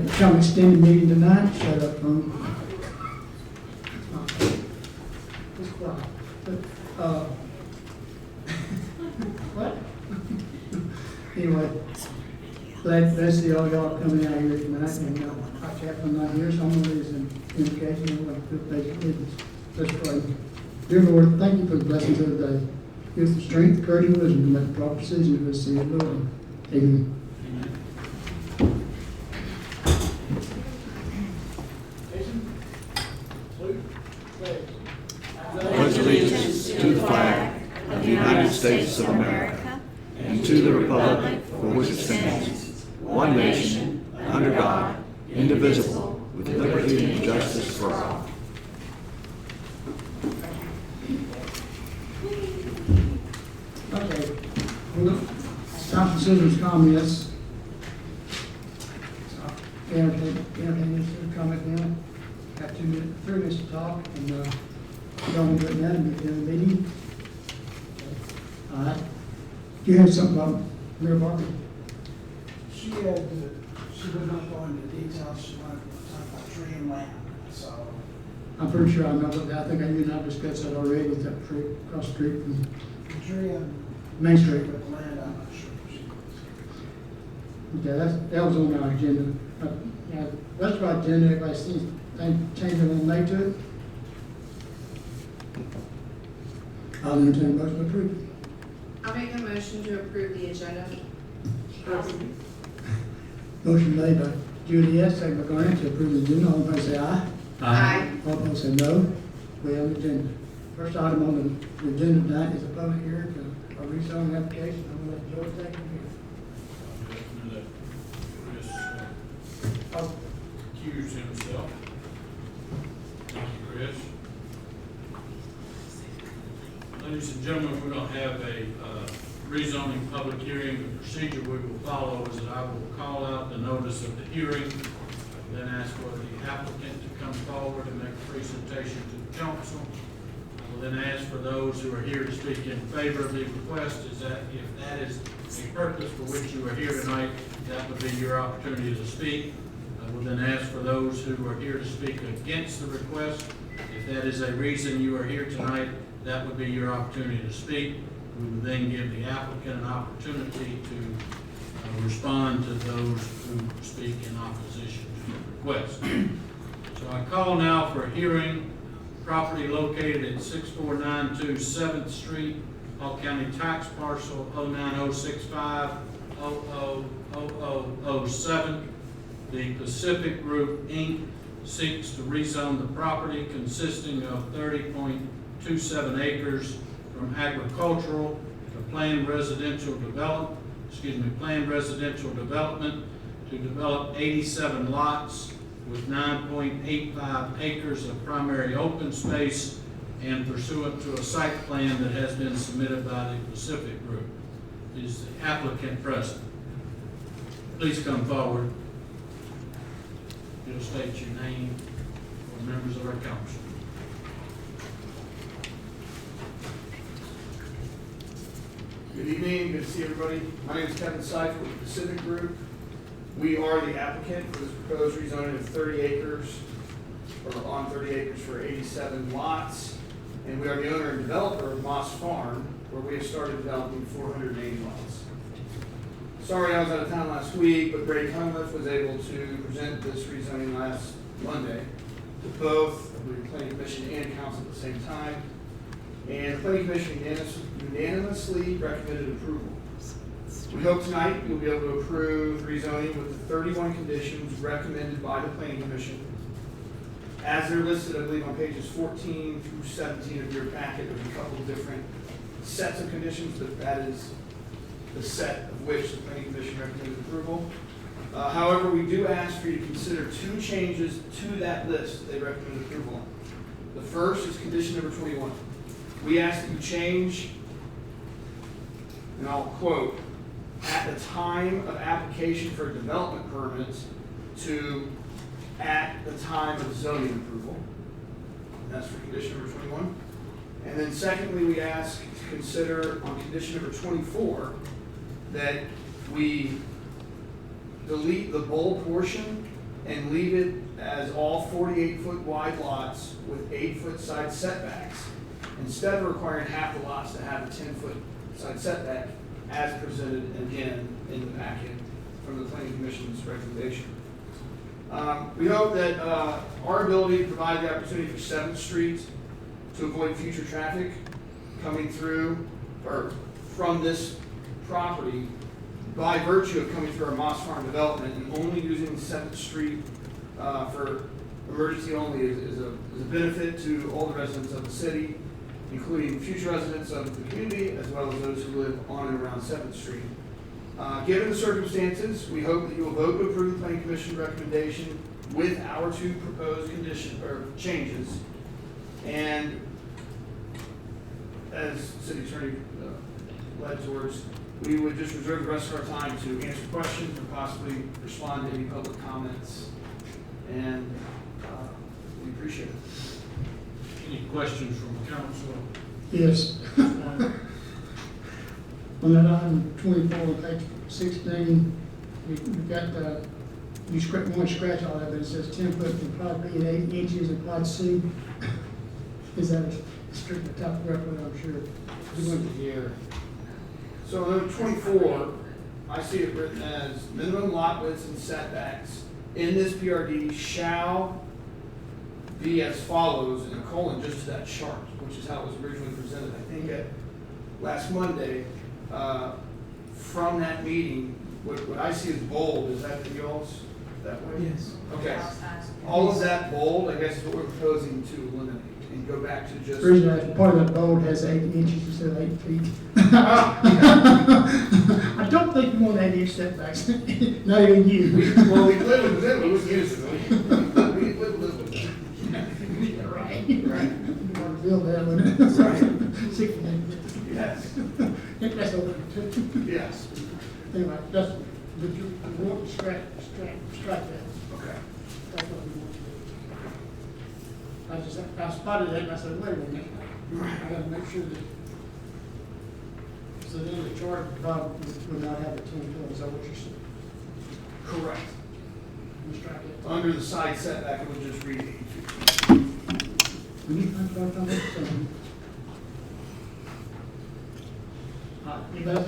come extend the meeting tonight, shut up, It's quiet. What? Anyway, glad to see all y'all coming out here tonight, and our chaplain not here, so I'm gonna do some communication, and we'll do basic business. Let's pray. Dear Lord, thank you for the blessings of the day. Give us the strength, courage, and wisdom to make the proper decision for the City of Lula. Amen. Pledge allegiance to the flag of the United States of America and to the republic for which it stands, one nation, under God, indivisible, with liberty and justice for all. Okay. Well, time for citizens' comments. Entertain this comment now. Got 2 minutes, 3 minutes to talk, and don't do it now and get to the meeting. All right. Do you have something about Mayor Barker? She would not go into details. She wanted to talk about tree and land. So I'm pretty sure I know what that. I think you and I discussed that already with that tree across the street from the tree and Main Street. with land, I'm not sure. Okay, that was on our agenda. Yeah, that's our agenda. Everybody sees anything change they want to make to it? I'll entertain a motion to approve. I'll make a motion to approve the agenda. Motion made by Judy, yes, second by Garnet, to approve the agenda. All in favor say aye. Aye. All opposed say no. We have an agenda. First item on the agenda tonight is a public hearing for a rezoning application. I'm going to let George take it here. Chris accused himself. Thank you, Chris. Ladies and gentlemen, we're going to have a rezoning public hearing. The procedure we will follow is that I will call out the notice of the hearing, then ask for the applicant to come forward and make a presentation to the council. I will then ask for those who are here to speak in favor of the request. Is that if that is a purpose for which you are here tonight, that would be your opportunity to speak. I will then ask for those who are here to speak against the request. If that is a reason you are here tonight, that would be your opportunity to speak. We will then give the applicant an opportunity to respond to those who speak in opposition to the request. So I call now for a hearing. Property located at 6492 7th Street, Hall County Tax Parcel 09065 0007. The Pacific Group, Inc. seeks to rezone the property consisting of 30.27 acres from agricultural to planned residential development to develop 87 lots with 9.85 acres of primary open space and pursuant to a site plan that has been submitted by the Pacific Group. Is the applicant present? Please come forward. You'll state your name for members of our council. Good evening, good to see everybody. My name is Kevin Seifert with the Pacific Group. We are the applicant for this proposed rezoning of 30 acres, or on 30 acres for 87 lots. And we are the owner and developer of Moss Farm, where we have started developing 480 lots. Sorry I was out of town last week, but Brady Cunliffe was able to present this rezoning last Monday to both, I believe, Planning Commission and Council at the same time. And the Planning Commission unanimously recommended approval. We hope tonight you'll be able to approve rezoning with the 31 conditions recommended by the Planning Commission. As they're listed, I believe, on pages 14 through 17 of your packet, there's a couple of different sets of conditions, but that is the set of which the Planning Commission recommended approval. However, we do ask for you to consider 2 changes to that list that they recommended approval on. The first is condition number 21. We ask that you change, and I'll quote, at the time of application for a development permit to at the time of zoning approval. And that's for condition number 21. And then secondly, we ask to consider on condition number 24 that we delete the bold portion and leave it as all 48-foot wide lots with 8-foot side setbacks, instead of requiring half the lots to have a 10-foot side setback, as presented again in the packet from the Planning Commission's recommendation. We hope that our ability to provide the opportunity for 7th Street to avoid future traffic coming through or from this property by virtue of coming through our Moss Farm development and only using 7th Street for emergency only is a benefit to all the residents of the city, including future residents of the community as well as those who live on and around 7th Street. Given the circumstances, we hope that you will vote to approve the Planning Commission recommendation with our 2 proposed changes. And as City Attorney led towards, we would just reserve the rest of our time to answer questions and possibly respond to any public comments. And we appreciate it. Any questions from council? Yes. On that item 24, page 16, we've got you won't scratch all that, but it says 10 foot from plot B and 8 inches in plot C. Is that a strictly topographical? I'm sure. We went to here. So on number 24, I see it written as minimum lot widths and setbacks in this PRD shall be as follows, in a colon just to that chart, which is how it was originally presented, I think, at last Monday. From that meeting, what I see as bold, is that the y'all's that way? Yes. Okay. All of that bold, I guess, is what we're proposing to eliminate and go back to just. The reason I part of that bold has 8 inches instead of 8 feet. I don't think you want 8 inch setbacks. Not even you. Well, we live with it, we wouldn't use it. We live with it. Right. Right. You want to build that one. Right. 16. Yes. That's open. Yes. Anyway, but you want to strike that. Okay. That's what we want to do. I spotted that and I said, wait a minute, I gotta make sure that. So then the chart, Bob, would not have a 10 foot, is that what you're saying? Correct. You strike it. Under the side setback, it would just read 8 feet. When you punch out on that, you better.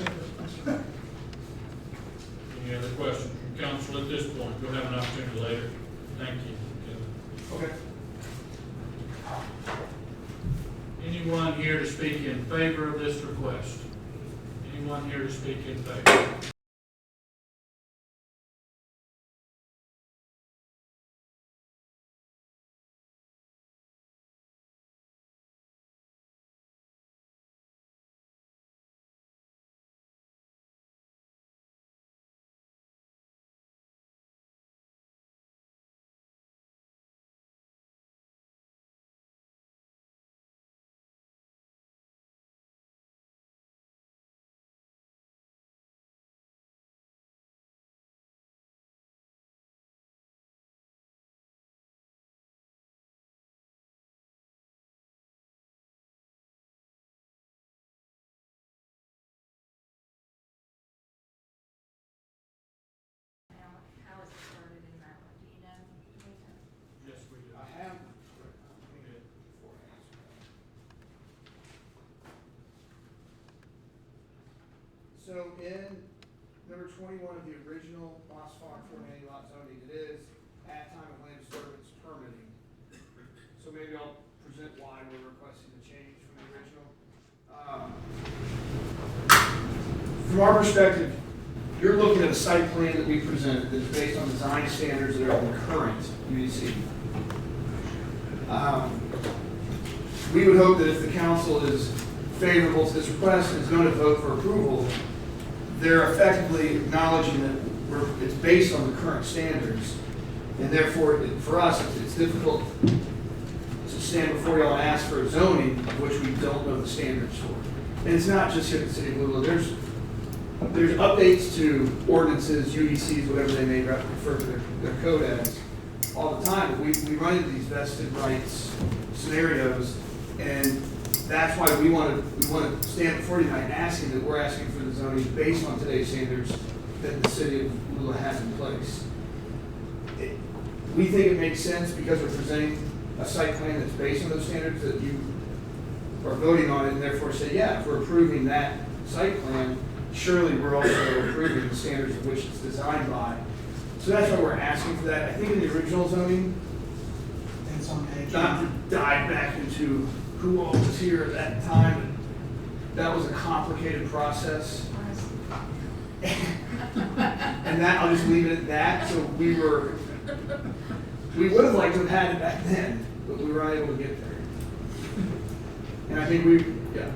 Any other questions from council at this point? You'll have an opportunity later. Thank you. Okay. Anyone here to speak in favor of this request? Anyone here to speak in favor? How is it worded in that one? Do you know? Yes, we do. I have. Okay. So in number 21 of the original Moss Farm 490 lot zoning, it is at time of land disturbance permitting. So maybe I'll present why we're requesting the change from the original. From our perspective, you're looking at a site plan that we presented that's based on design standards that are in the current UDC. We would hope that if the council is favorable to this request and is going to vote for approval, they're effectively acknowledging that it's based on the current standards, and therefore, for us, it's difficult to stand before y'all and ask for a zoning of which we don't know the standards for. And it's not just here at the City of Lula. There's updates to ordinances, UDCs, whatever they may refer to their code as, all the time. We run into these vested rights scenarios, and that's why we want to stand before you tonight and asking that we're asking for the zoning based on today's standards that the City of Lula has in place. we think it makes sense because we're presenting a site plan that's based on those standards that you are voting on it, and therefore say, yeah, if we're approving that site plan, surely we're also approving the standards of which it's designed by. So that's why we're asking for that. I think in the original zoning, It's on page. not to dive back into who all was here at that time, that was a complicated process. And that, I'll just leave it at that. So we would have liked to have had it back then, but we were unable to get there. And I think yeah.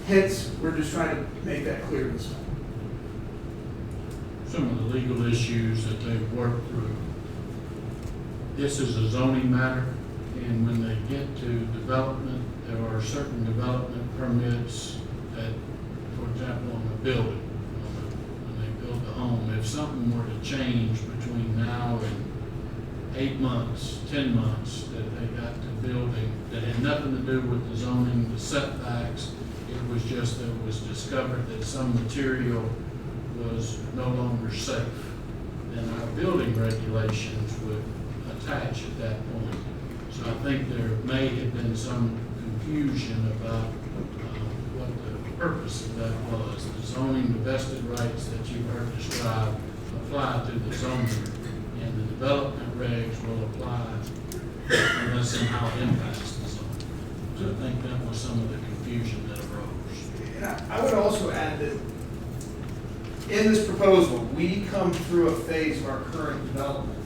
Hence, we're just trying to make that clear this time. Some of the legal issues that they've worked through. This is a zoning matter, and when they get to development, there are certain development permits that, for example, on the building, when they build the home, if something were to change between now and 8 months, 10 months, that they got to building, that had nothing to do with the zoning, the setbacks, it was just that it was discovered that some material was no longer safe, then our building regulations would attach at that point. So I think there may have been some confusion about what the purpose of that was. The zoning, the vested rights that you heard described apply to the zoning, and the development regs will apply unless somehow it impacts the zoning. So I think that was some of the confusion that arose. And I would also add that in this proposal, we come through a phase of our current development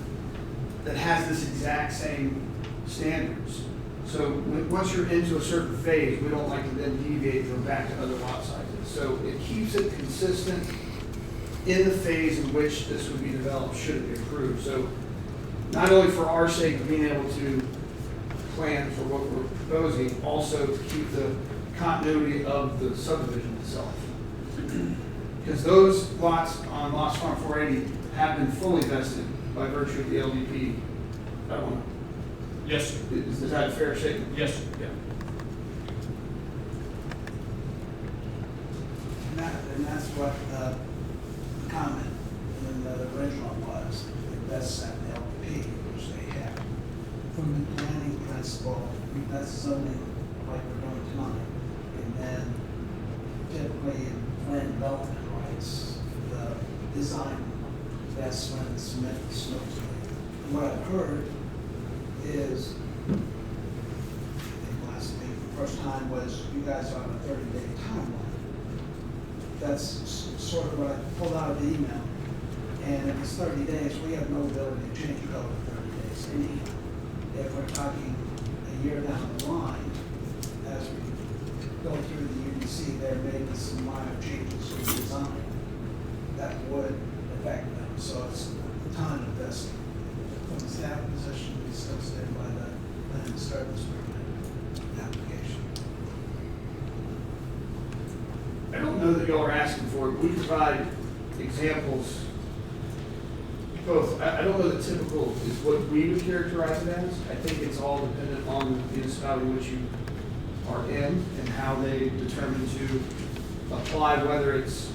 that has this exact same standards. So once you're into a certain phase, we don't like to then deviate and go back to other lot sizes. So it keeps it consistent in the phase in which this would be developed, should it be approved. So not only for our sake of being able to plan for what we're proposing, also to keep the continuity of the subdivision itself. Because those lots on Lost Farm 480 have been fully vested by virtue of the LDP. I don't know. Yes, sir. Is that a fair statement? Yes, sir. Yeah. And that's what the comment in the original was. That's that LP, which they have. From the planning principle, that's zoning like we're doing tonight. And then typically in land development rights, the design, that's when it's submitted to Snooks. What I've heard is, I think last week, the first time was you guys are on a 30-day timeline. That's sort of what I pulled out of the email. And if it's 30 days, we have no ability to change code in 30 days anyhow. If we're talking a year down the line, as we go through the UDC, there may be some minor changes to the design that would affect them. So it's the time invested. From the staff position, we still stand by the plan to start this permit application. I don't know that y'all are asking for it. We provide examples. Both. I don't know that typical is what we would characterize it as. I think it's all dependent on the municipality which you are in and how they determine to apply, whether it's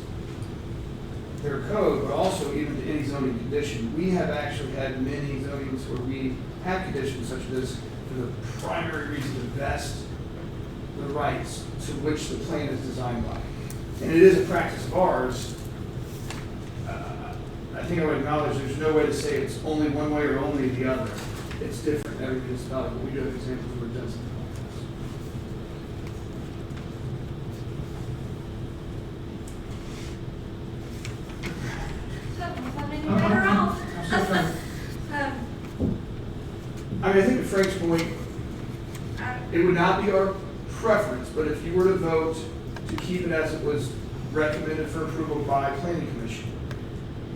their code, but also even to any zoning condition. We have actually had many zonings where we have conditions such as this for the primary reason to vest the rights to which the plan is designed by. And it is a practice of ours. I think I would acknowledge there's no way to say it's only one way or only the other. It's different in every municipality, but we do have examples where it does something Better off. I mean, I think to Frank's point, it would not be our preference, but if you were to vote to keep it as it was recommended for approval by Planning Commission,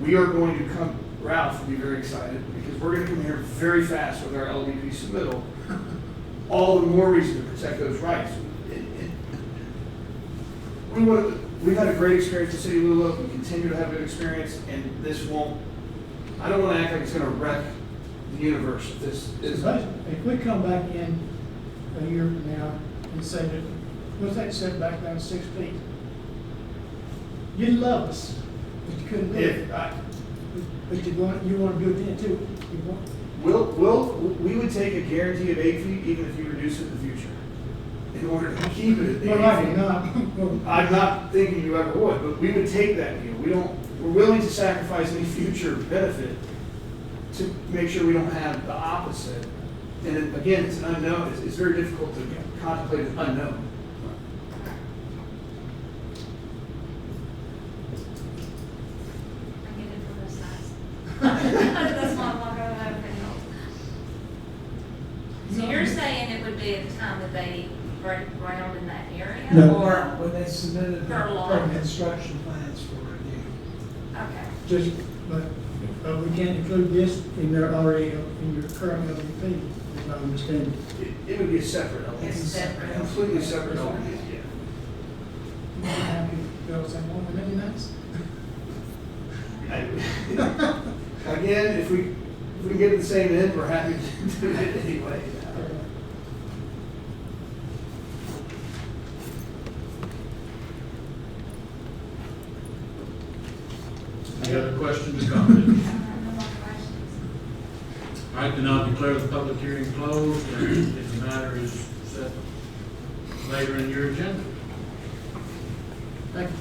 we are going to come, Ralph will be very excited, because we're going to come here very fast with our LDP submittal. All the more reason to protect those rights. We've had a great experience in City of Lula, we continue to have a good experience, and this won't, I don't want to act like it's going to wreck the universe if this is. But if we come back in a year from now and say that, what's that setback down 6 feet? You'd love us, but you couldn't do it. But you want to do it then too? You want? We would take a guarantee of 8 feet even if you reduce it in the future. In order to keep it at 8 feet. Well, likely not. I'm not thinking you ever would, but we would take that deal. We're willing to sacrifice any future benefit to make sure we don't have the opposite. And again, it's an unknown. It's very difficult to contemplate an unknown. I get it from both sides. That's why I'm not gonna have it help. So you're saying it would be at the time that they break ground in that area? No. Or, When they submitted Per law. their construction plans for review. okay. Just, but we can't include this in their already, in your current LVP, is my understanding. It would be a separate element. It's separate. Completely separate element, yeah. You happy to go say one with any nights? Again, if we can get to the same end, we're happy to do it anyway. Any other questions or I comments? don't have no more questions. All right, then I'll declare the public hearing closed, and if the matter is set later in your agenda. Thank you.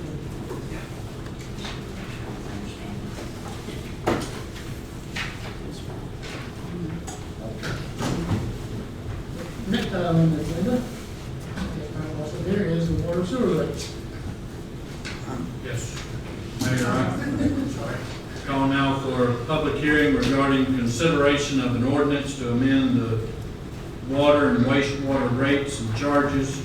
Next item on the agenda, also here is the water sewer rates. Yes. Mayor, I call now for a public hearing regarding consideration of an ordinance to amend the water and wastewater rates and charges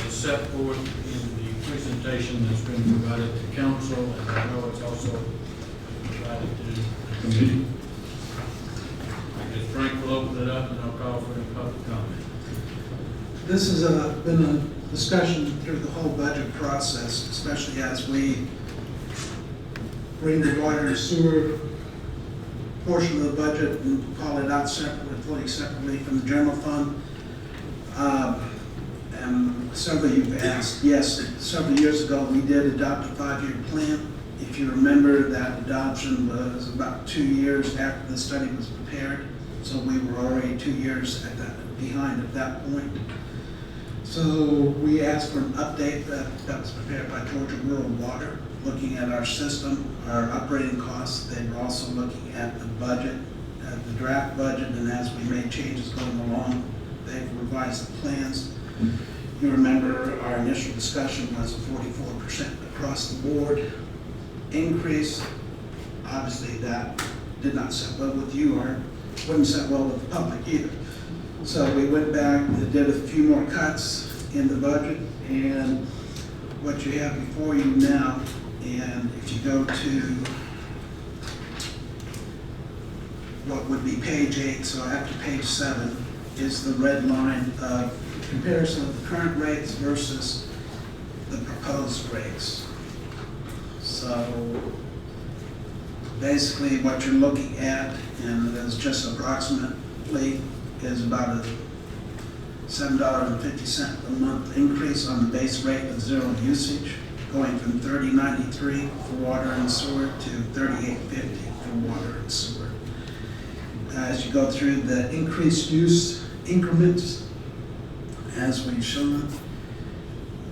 as set forth in the presentation that's been provided to council, and I know it's also provided to the committee. I guess Frank will open it up and I'll call for any public comment. This has been a discussion through the whole budget process, especially as we bring the water and sewer portion of the budget and call it out separately, fully separately from the general fund. And several of you have asked, yes, several years ago, we did adopt a 5-year plan. If you remember, that adoption was about 2 years after the study was prepared. So we were already 2 years behind at that point. So we asked for an update that was prepared by Georgia Rural Water, looking at our system, our operating costs. They were also looking at the budget, the draft budget, and as we made changes going along, they've revised the plans. You remember our initial discussion was a 44% across the board increase. Obviously that did not sit well with you or wouldn't sit well with the public either. So we went back and did a few more cuts in the budget, and what you have before you now, and if you go to what would be page 8, so after page 7 is the red line of comparison of the current rates versus the proposed rates. So basically what you're looking at, and it is just approximately, is about a $7.50 a month increase on the base rate with zero usage, going from $30.93 for water and sewer to $38.50 for water and sewer. As you go through the increased use increments, as we've shown,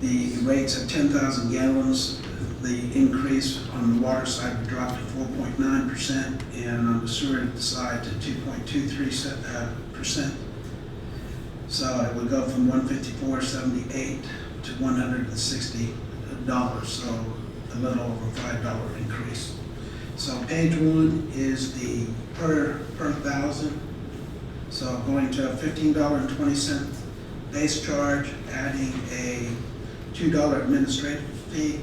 the rates at 10,000 gallons, the increase on the water side would drop to 4.9%, and on the sewer side to 2.23%. So it would go from $154.78 to $160, so a little over $5 increase. So page 1 is the per thousand. So going to a $15.20 base charge, adding a $2 administrative fee,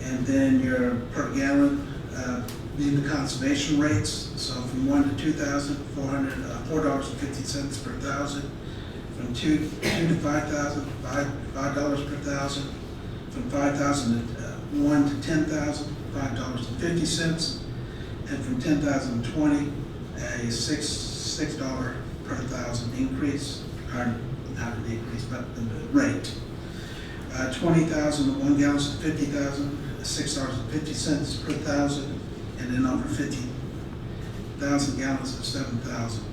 and then your per gallon, in the conservation rates, so from 1 to 2,000, $4.50 per thousand, from 2 to 5,000, $5 per thousand, from 5,000 to 1 to 10,000, $5.50, and from 10,000 to 20, a $6 per thousand increase, or not an increase, but the rate. 20,000 to 1 gallon to 50,000, $6.50 per thousand, and then over 50,000 gallons of 7,000.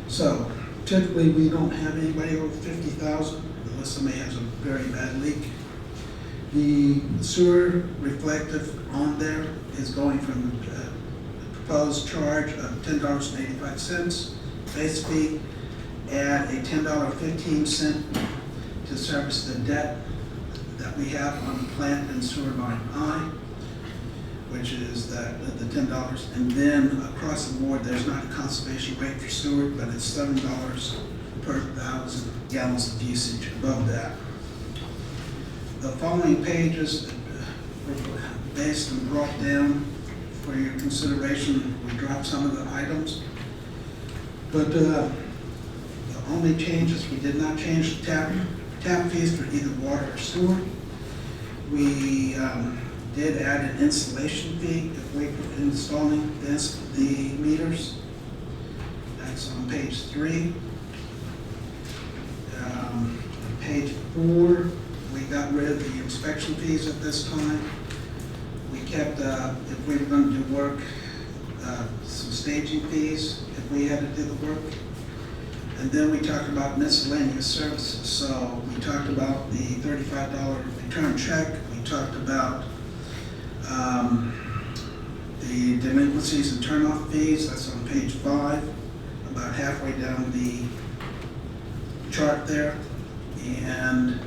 So typically, we don't have anybody over 50,000 unless somebody has a very bad leak. The sewer reflective on there is going from the proposed charge of $10.85 base fee, add a $10.15 to service the debt that we have on the plant and sewer line I, which is the $10. And then across the board, there's not a conservation rate for sewer, but it's $7 per 1,000 gallons of usage above that. The following pages were based and brought down for your consideration. We dropped some of the items. But the only changes, we did not change the tap fees for either water or sewer. We did add an installation fee if we were installing the meters. That's on page 3. Page 4, we got rid of the inspection fees at this time. We kept, if we were going to do work, some staging fees if we had to do the work. And then we talked about miscellaneous services. So we talked about the $35 return check. We talked about the delinquencies and turnoff fees. That's on page 5, about halfway down the chart there. And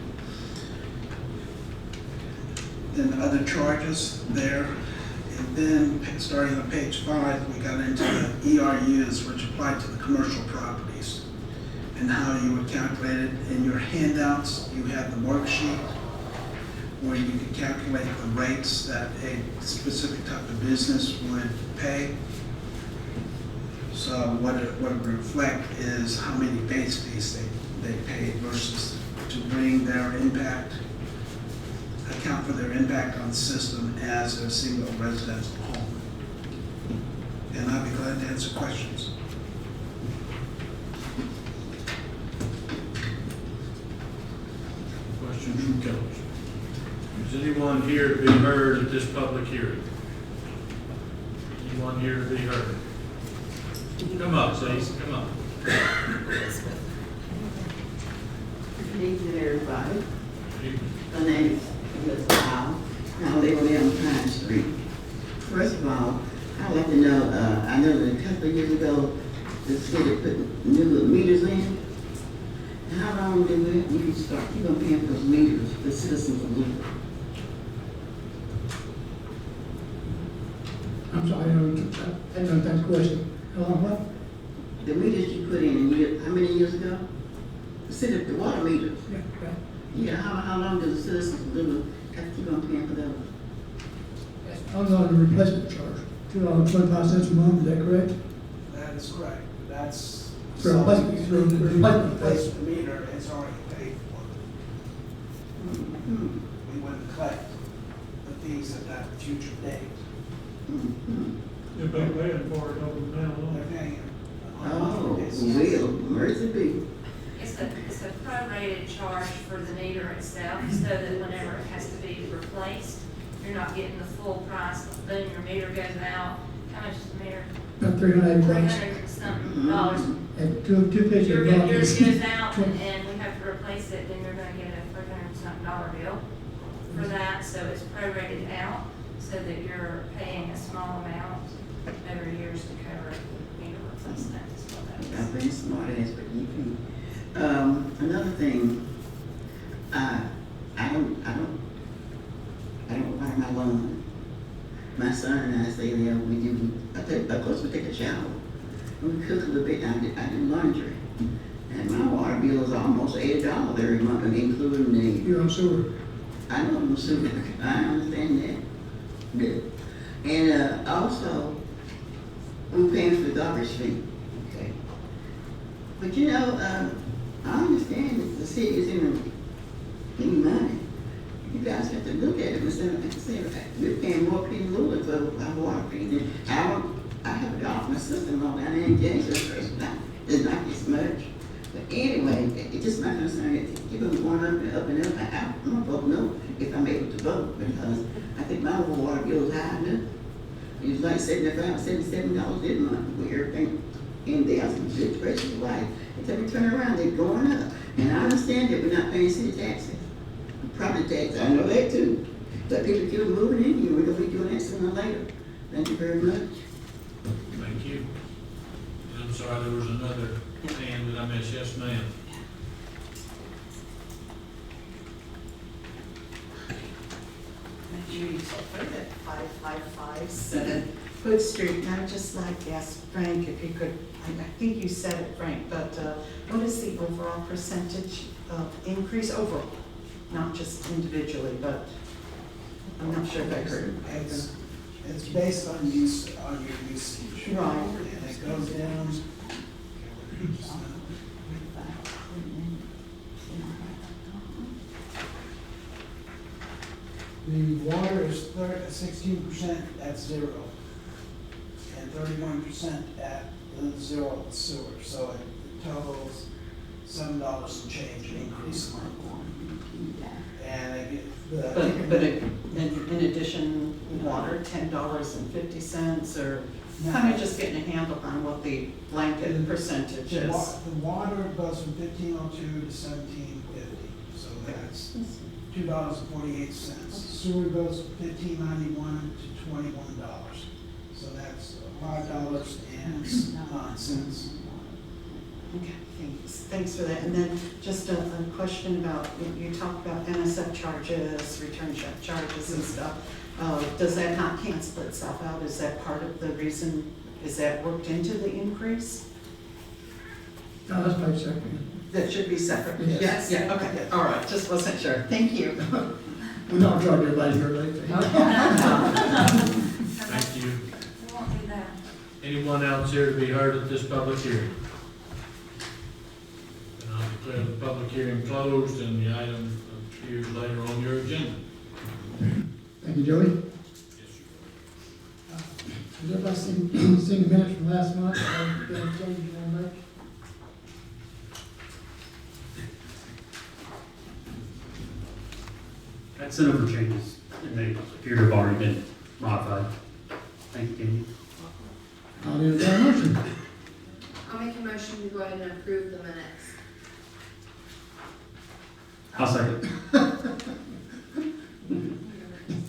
then other charges there. And then starting on page 5, we got into the ERUs, which apply to the commercial properties, and how you would calculate it. In your handouts, you have the worksheet where you can calculate the rates that a specific type of business would pay. So what it would reflect is how many base fees they paid versus to bring their impact, account for their impact on the system as a single residential home. And I'd be glad to answer questions. Questions from council? Is anyone here to be heard at this public hearing? Anyone here to be heard? Come up, please, come up. Good evening, everybody. My name is Miss Powell. I live on Pine Street. First of all, I'd like to know, I know that a couple of years ago, the city put new meters in. How long do we start keep on paying for those meters, the citizens of Lula? I'm sorry, I don't understand the question. How long what? The meters you put in, how many years ago? The city, the water meters. Yeah. Yeah, how long do the citizens of Lula have to keep on paying for those? I'm on the replacement charge, $2.25 a month, is that correct? That is correct. That's For replacement, for replacement. replace the meter, it's already paid for. Mm-hmm. We wouldn't collect the fees at that future date. Mm-hmm. You've been paying for it over now, They're paying it on a Oh, monthly basis. will, mercy be. It's a prorated charge for the meter itself, so that whenever it has to be replaced, you're not getting the full price. Then your meter goes out, how much is the meter? About $380. $300-something dollars. And two pictures. Yours goes out and we have to replace it, then you're gonna get a $300-something bill for that. So it's prorated out so that you're paying a small amount over years to cover meter replacement. That's what that is. I've been smart ass, but you can. Another thing, I don't water my lawn. My son and I stay there, of course we take a shower. We cook a little bit, I do laundry. And my water bill is almost $80 every month, including the, You're on sewer. I know I'm a super, I understand that. Good. And also, we're paying for the garbage fee, okay? But you know, I understand that the city is in money. You guys have to look at it and say, we're paying more people in Lula for our water fees. I have a dog, my sister-in-law down there in James, it's not this much. But anyway, it's just my concern, keep them going up and up and up. I'm gonna vote no if I'm able to vote, because I think my water bill is high enough. It was like $75, $77 this month with everything. And they are some situations like, until we turn around, they're going up. And I understand that we're not paying city taxes. Property tax, I know that too. But people keep moving in here, we're gonna be doing that sooner or later. Thank you very much. Thank you. And I'm sorry, there was another hand that I missed. Yes, ma'am. Judy Tolford at 5557 Hood Street, and I'd just like to ask Frank if he could, I think you said it, Frank, but what is the overall percentage of increase overall? Not just individually, but I'm not sure if I heard it. It's based on use, on your usage. Right. And it goes down. The water is 16% at zero, and 31% at the zero sewer, so it totals $7 and change increase. And I get But in addition, water, $10.50, or kind of just getting a handle on what the blanket percentage is. The water goes from 15.02 to 17.50, so that's $2.48. Sewer goes from $15.91 to $21, so that's $5.09. Okay, thanks for that. And then just a question about, you talked about NSF charges, return check charges and stuff. Does that not cancel itself out? Is that part of the reason, is that worked into the increase? No, that's paid separately. That should be separate? Yes. Yeah, okay, all right, just wasn't sure. Thank you. We're not trying to everybody here lately. Thank you. We won't do that. Anyone else here to be heard at this public hearing? And I'll declare the public hearing closed and the item appears later on your agenda. Thank you, Joey. Yes, sir. Has everybody seen the minutes from last month? Any changes you want to make? I'd sent over changes, and they appear to have already been modified. Thank you, Kenny. I'll entertain a motion. I'll make a motion to go ahead and approve the minutes. I'll second.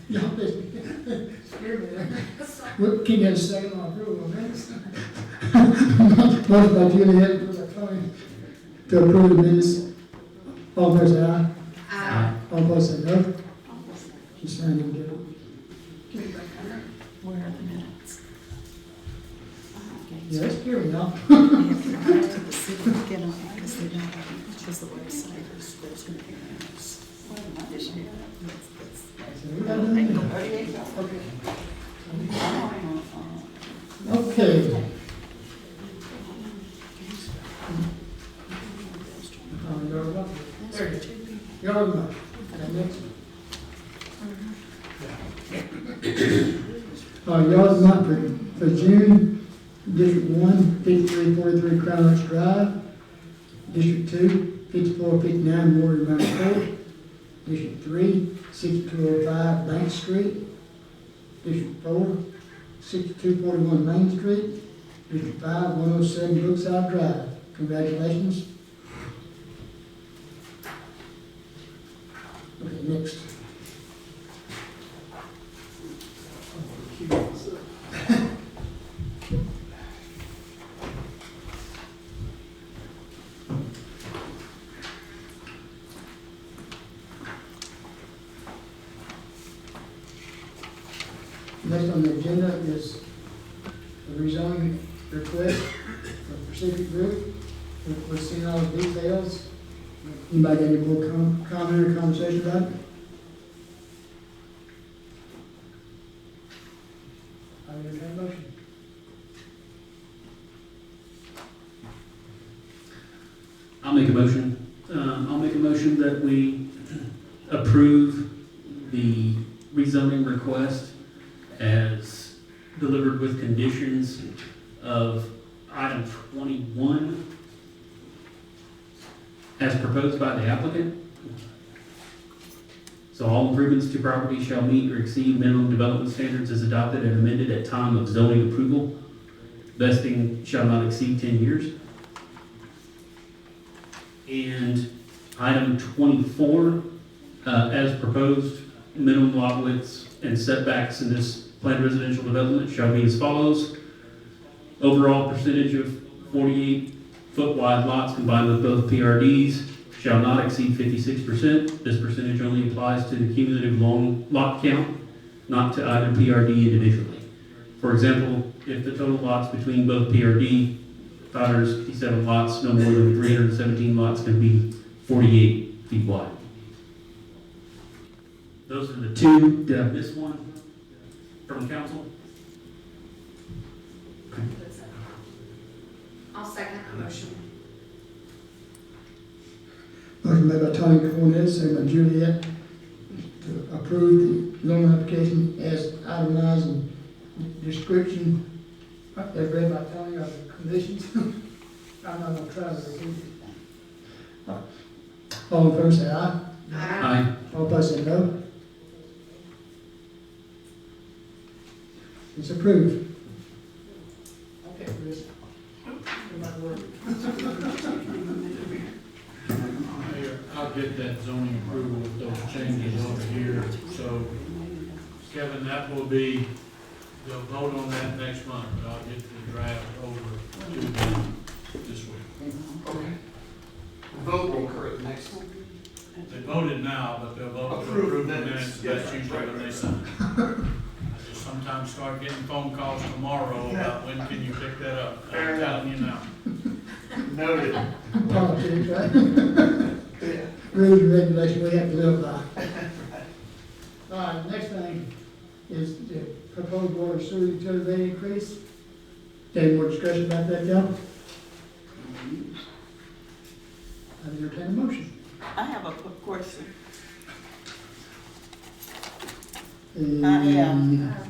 Y'all just scared me there. Can you get a second on approval of minutes? Motion by Juliet, approve by Tony, to approve the minutes. All those say aye. Aye. All opposed say no. She's trying to get it. Where are the minutes? Yeah, that's scary, y'all. We have to write to the city to get them because they don't choose the website. There's going to be minutes. Okay. There you go. You're on the mic. Okay, next. Y'all's not for June, District 1, 5343 Crown Arch Drive, District 2, 5459 Warrior Mountain Court, District 3, 6205 Bank Street, District 4, 6241 Main Street, District 5, 107 Brookside Drive. Congratulations. Okay, next. Next on the agenda is the rezoning request for Pacific Group. We're seeing all the details. Anybody got any more comment or conversation about it? I will entertain a motion. I'll make a motion. I'll make a motion that we approve the rezoning request as delivered with conditions of item 21 as proposed by the applicant. So all improvements to property shall meet or exceed minimum development standards as adopted and amended at time of zoning approval. Vesting shall not exceed 10 years. And item 24, as proposed, minimum lot widths and setbacks in this planned residential development shall be as follows. Overall percentage of 48-foot wide lots combined with both PRDs shall not exceed 56%. This percentage only applies to the cumulative long lot count, not to either PRD individually. For example, if the total lots between both PRD, 557 lots, no more than 317 lots can be 48 feet wide. Those are the two. Did I miss one from council? I'll second the motion. Motion made by Tony Cornelius, second by Juliet, to approve the loan application as itemized in description, as read by Tony, of the conditions. I'm not gonna try to repeat it. All in favor say aye. Aye. All opposed say no. It's approved. Okay, Chris. Good luck work. Mayor, I'll get that zoning approval with those changes over here. So, Kevin, that will be, they'll vote on that next month, but I'll get the draft over to them this week. Okay. The vote will occur at the next one. They voted now, but they'll vote to Approve approve the minutes. minutes, Yeah, that's usually right, when they right. sign. I just sometimes start getting phone calls tomorrow about when can you pick that up. I'm telling you now. Noted. Politics, right? Yeah. Rules and regulations we have to live by. All right, next thing is the proposed water sewer utility rate increase. Any more discussion about that, y'all? I entertain a motion. I have a quick question. Yeah.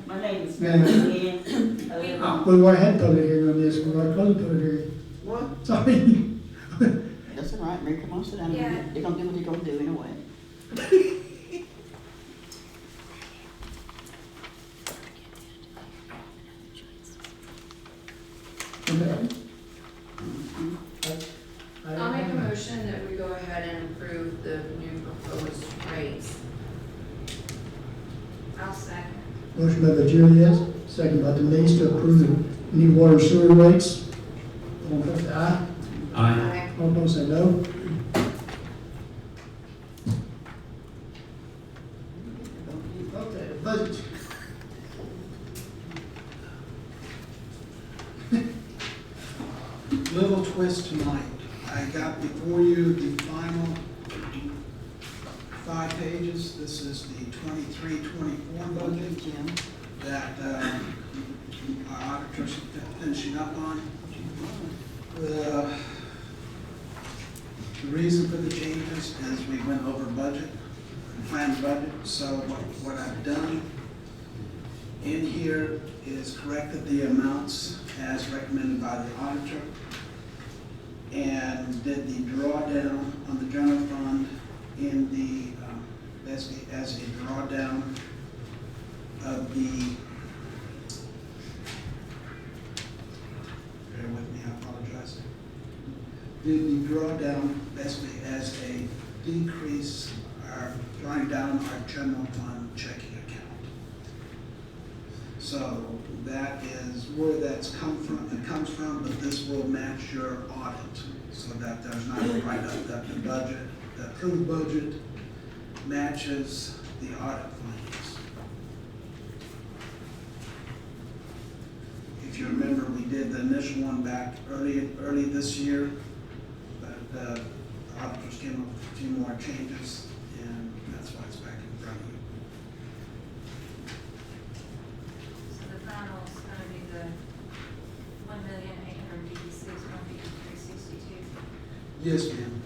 My name is Yeah. Mary Ann. We already had public hearing on this, we already closed the public hearing. What? Sorry. That's all right, Mary, come on, sit down. Yeah. They're gonna do what they're gonna do anyway. I'll make a motion that we go ahead and approve the new proposed rates. I'll second. Motion by Juliet, second by Denise to approve the new water sewer rates. All in favor say aye. Aye. All opposed say no. Okay, the budget. Little twist tonight. I got before you the final 5 pages. This is the 23-24 budget Jim. that our auditors are finishing up on. The reason for the changes is we went over budget, planned budget. So what I've done in here is corrected the amounts as recommended by the auditor and did the drawdown on the general fund in the, basically as a drawdown of the, bear with me, I apologize. Did the drawdown basically as a decrease, drawing down our general fund checking account. So that is where that's come from. It comes from, but this will match your audit so that there's not a write-up that the budget, the approved budget matches the audit findings. If you remember, we did the initial one back early this year, but the auditors came up with a few more changes, and that's why it's back in front of you. So the final is gonna be the 1,886,153.62. Yes, ma'am.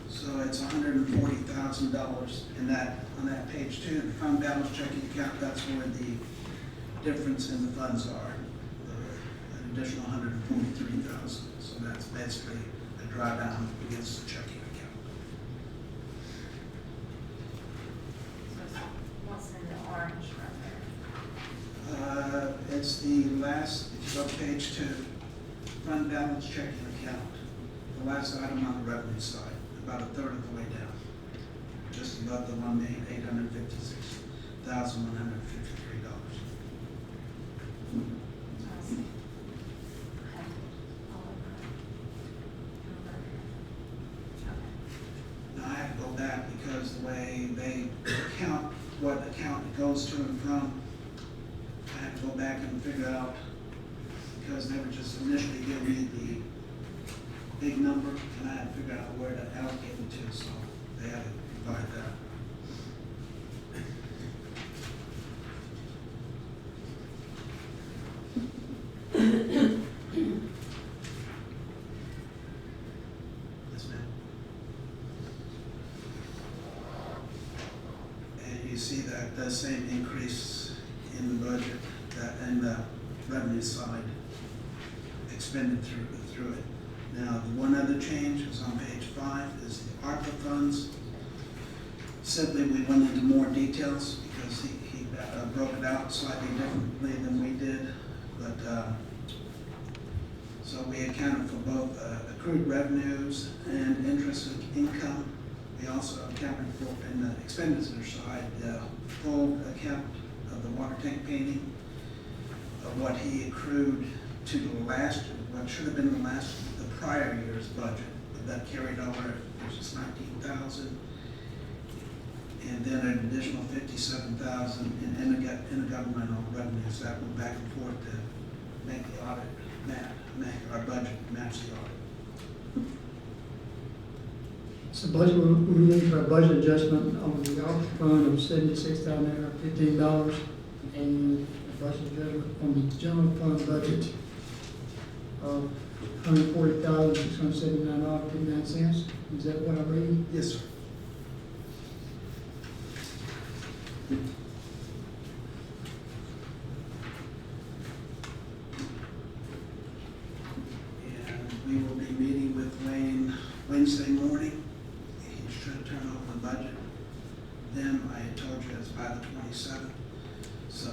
So it's $140,000, and that, on that page 2, the fund balance checking account, that's where the difference in the funds are. An additional $143,000, so that's basically a drawdown against the checking account. So page 2, fund balance checking account, the last item on the revenue side, about a third of the way down, just above the $1,856,153. Now I have to go back because the way they count what account it goes to and from, I have to go back and figure out, because they were just initially giving me the big number, and I had to figure out where to allocate it to, so they had to provide that. Yes, ma'am. And you see that the same increase in the budget, that and the revenue side expended through it. Now, the one other change is on page 5 is the ARPA funds. Simply, we went into more details because he broke it out slightly differently than we did. But so we accounted for both accrued revenues and interest income. We also accounted for, in the expenditure side, the full account of the water tank painting, of what he accrued to the last, what should have been the prior year's budget, but that carried over, which is $19,000, and then an additional $57,000 in intergovernmental revenues that went back and forth to make the audit make our budget match the audit. So budget, we're looking for a budget adjustment on the ARPA fund of $76,815, and a budget adjustment on the general fund budget of $140,679.59. Is that what I'm reading? Yes, sir. And we will be meeting with Wayne Wednesday morning. He should turn over the budget. Then I had told you it's by the 27th. So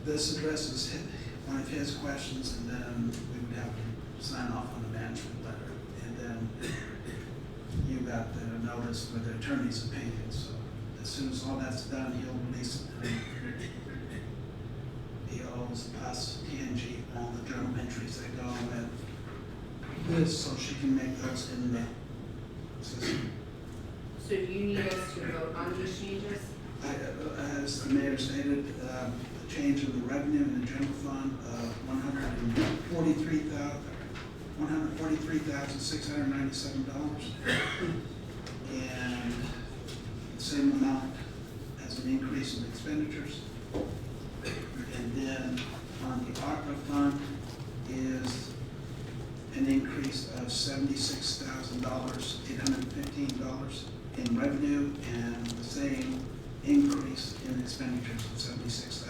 this addresses one of his questions, and then we would have to sign off on the management letter. And then you got the notice with the attorney's opinion. So as soon as all that's done, he'll release it. He owes us, PNG, all the journal entries that go with this, so she can make those in the system. So do you need us to vote on these changes? As the mayor stated, the change in the revenue in the general fund of $143,697, and the same amount as an increase in expenditures. And then on the ARPA fund is an increase of $76,815 in revenue, and the same increase in expenditures of $76,815.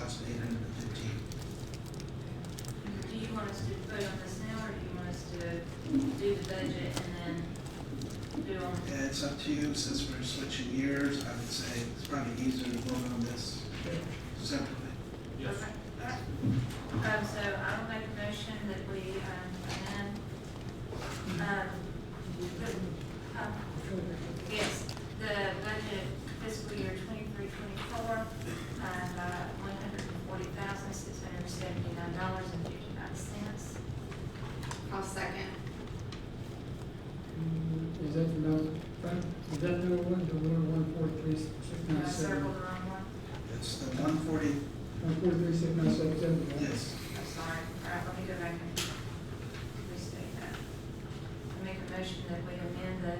Do you want us to vote on this now, or do you want us to do the budget and then do on? It's up to you, since we're switching gears. I would say it's probably easier to vote on this separately. Yes. Okay, all right. So I will make a motion that we yes, the budget fiscal year 23-24 $140,679.59. I'll second. Is that the number, Frank? Is that the number one, the I circled the wrong one. It's the 140, 143,697? yes. I'm sorry. All right, let me go back and restate that. I make a motion that we amend the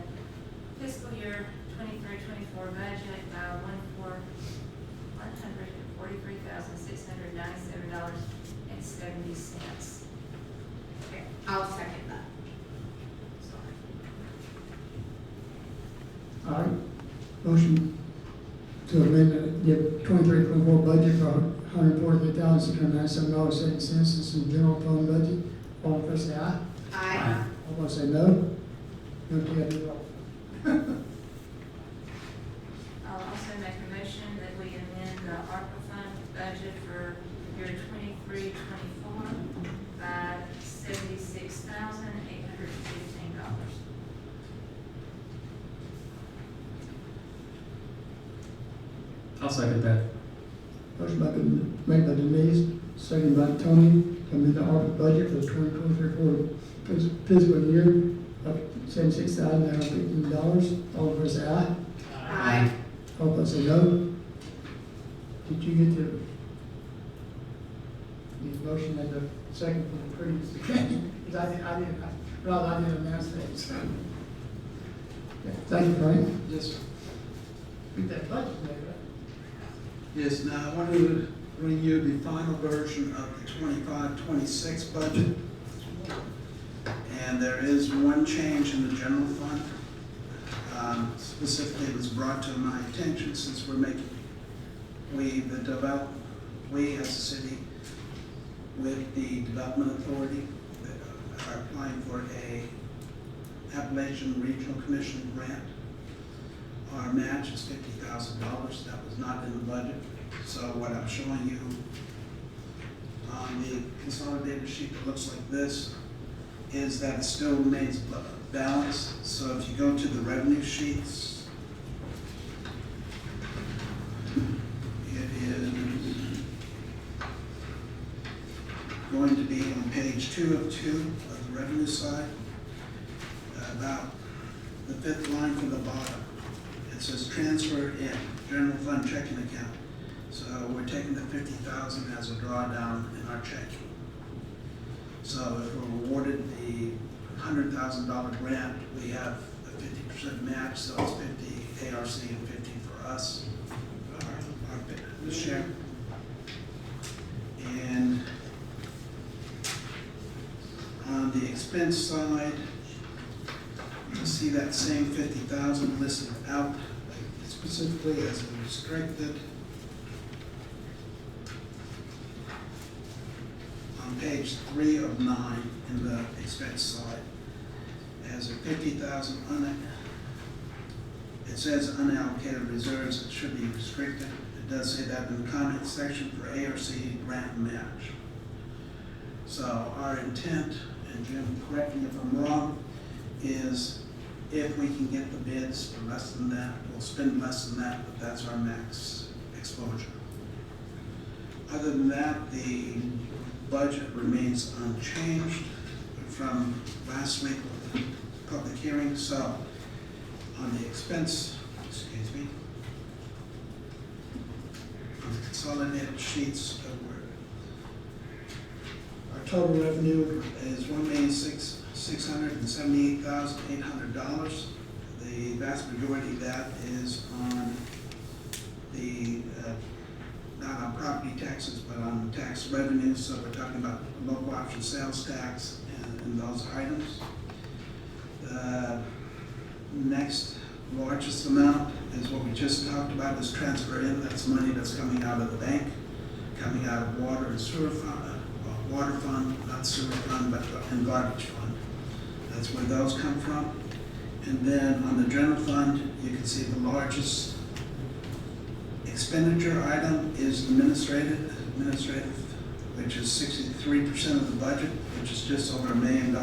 fiscal year 23-24 budget by $143,697.70. Okay, I'll second that. Sorry. All right, motion to amend the 23-24 budget for $143,697.70. This is the general fund budget. All in favor say aye. Aye. All opposed say no. No, you got to do it all. I'll also make a motion that we amend the ARPA fund budget for year I'll second that. Motion made by Denise, second by Tony, to amend the ARPA budget for the 2023 fiscal year of $76,915. All in favor say aye. Aye. All opposed say no. Did you get the motion and the second for the previous? Because I didn't announce that. So. Okay. Thank you, Frank. Yes, sir. Read that budget, right? Yes, now I want to bring you the final version of the 25-26 budget. And there is one change in the general fund. Specifically, it was brought to my attention since we as a city, with the Development Authority, are applying for a Appalachian Regional Commission grant. Our match is $50,000. That was not in the budget. So what I'm showing you on the consolidated sheet that looks like this is that it still remains balanced. So if you go to the revenue sheets, it is going to be on page 2 of 2 of the revenue side, about the 5th line from the bottom. It says transfer in general fund checking account. So we're taking the $50,000 as a drawdown in our checking. So if we're awarded the $100,000 grant, we have a 50% match, so it's 50 ARC and 50 for us, our share. And on the expense side, you see that same 50,000 listed out specifically as restricted. On page 3 of 9 in the expense side, as a 50,000 it says unallocated reserves, it should be restricted. It does say that in the comment section for ARC grant match. So our intent, and Jim, correct me if I'm wrong, is if we can get the bids for less than that, we'll spend less than that, but that's our max exposure. Other than that, the budget remains unchanged from last week with the public hearing. So on the expense, on the consolidated sheets, our total revenue is $1,678,800. The vast majority of that is on the not on property taxes, but on tax revenue. So we're talking about local option sales tax and those items. The next largest amount is what we just talked about, is transfer in. That's money that's coming out of the bank, coming out of water and sewer fund, water fund, not sewer fund, but and garbage fund. That's where those come from. And then on the general fund, you can see the largest expenditure item is administrative, which is 63% of the budget, which is just over $1 million.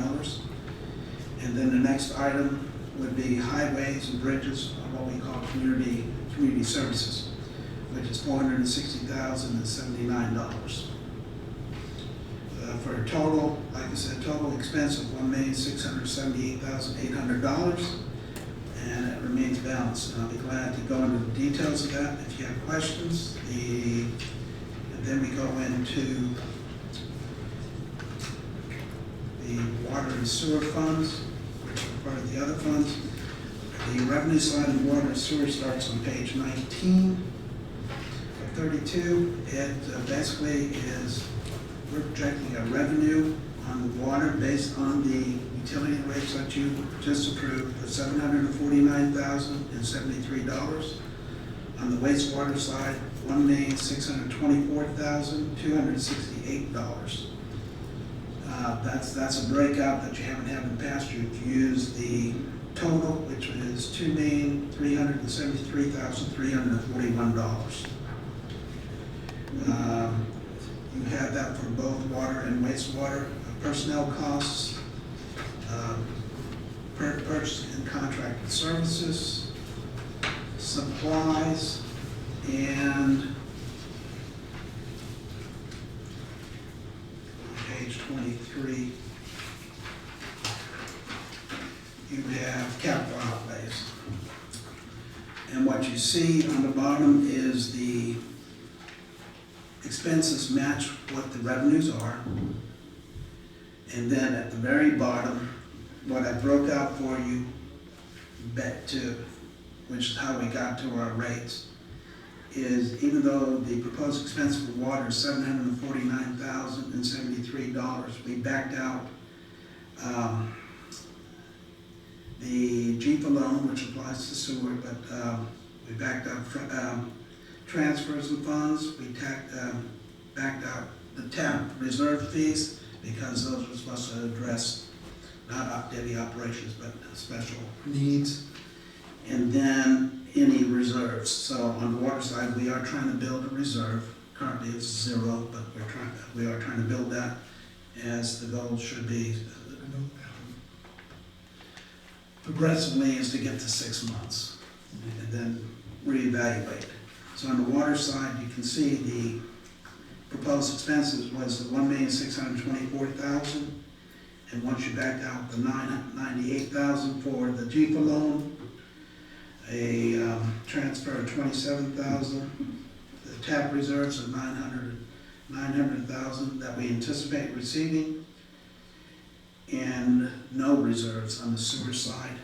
And then the next item would be highways and bridges, or what we call community services, which is $460,079. For a total, like I said, total expense of $1,678,800. And it remains balanced. And I'll be glad to go into the details of that if you have questions. And then we go into the water and sewer funds, which are part of the other funds. The revenue side of water and sewer starts on page 19 of 32. It basically is, we're projecting a revenue on the water based on the utility rates that you just approved of $749,073. On the wastewater side, $1,624,268. That's a breakout that you haven't had in the past year. If you use the total, which is $2,373,341. You have that for both water and wastewater. Personnel costs, purchase and contracted services, supplies, And page 23, you have capital outlays. And what you see on the bottom is the expenses match what the revenues are. And then at the very bottom, what I broke out for you back to, which is how we got to our rates, is even though the proposed expense for water is $749,073, we backed out the GFA loan, which applies to sewer, but we backed out transfers of funds. We backed out the TAP reserve fees because those were supposed to address not daily operations, but special needs. And then any reserves. So on the water side, we are trying to build a reserve. Currently it's 0, but we are trying to build that, as the goal should be progressively is to get to 6 months and then reevaluate. So on the water side, you can see the proposed expenses was $1,624,000, and once you backed out the $998,000 for the GFA loan, a transfer of $27,000, the TAP reserves of $900,000 that we anticipate receiving, and no reserves on the sewer side.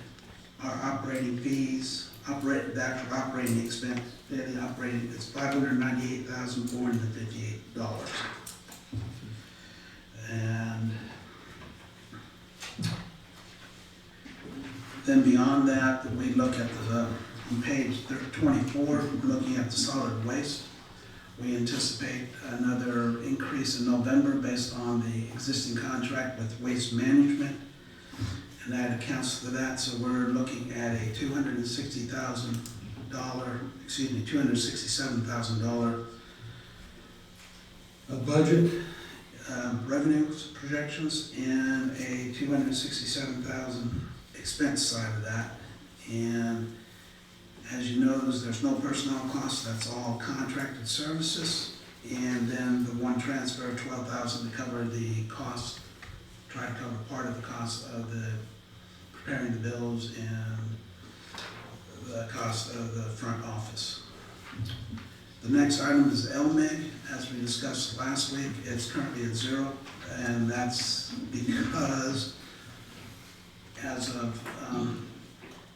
Our operating fees, the actual operating expense, daily operating, it's $598,458. And then beyond that, we look at the, on page 24, looking at the solid waste. We anticipate another increase in November based on the existing contract with Waste Management, and that accounts for that. So we're looking at a $267,000 budget revenues projections, and a $267,000 expense side of that. And as you know, there's no personnel costs, that's all contracted services. And then the one transfer of $12,000 to cover the cost, try to cover part of the cost of the preparing the bills and the cost of the front office. The next item is LMIG. As we discussed last week, it's currently at 0, and that's because as of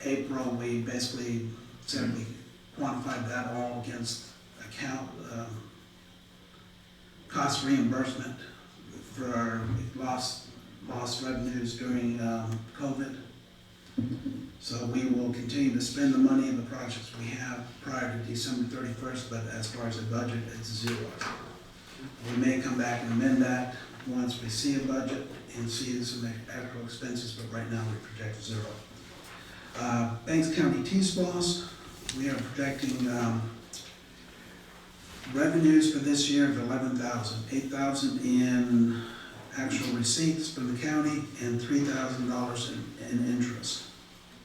April, we basically said we quantified that all against account cost reimbursement for our lost revenues during COVID. So we will continue to spend the money in the projects we have prior to December 31st, but as far as the budget, it's 0. We may come back and amend that once we see a budget and see some actual expenses, but right now we project 0. Banks County T-Splosh, we are projecting revenues for this year of $11,000, $8,000 in actual receipts from the county, and $3,000 in interest.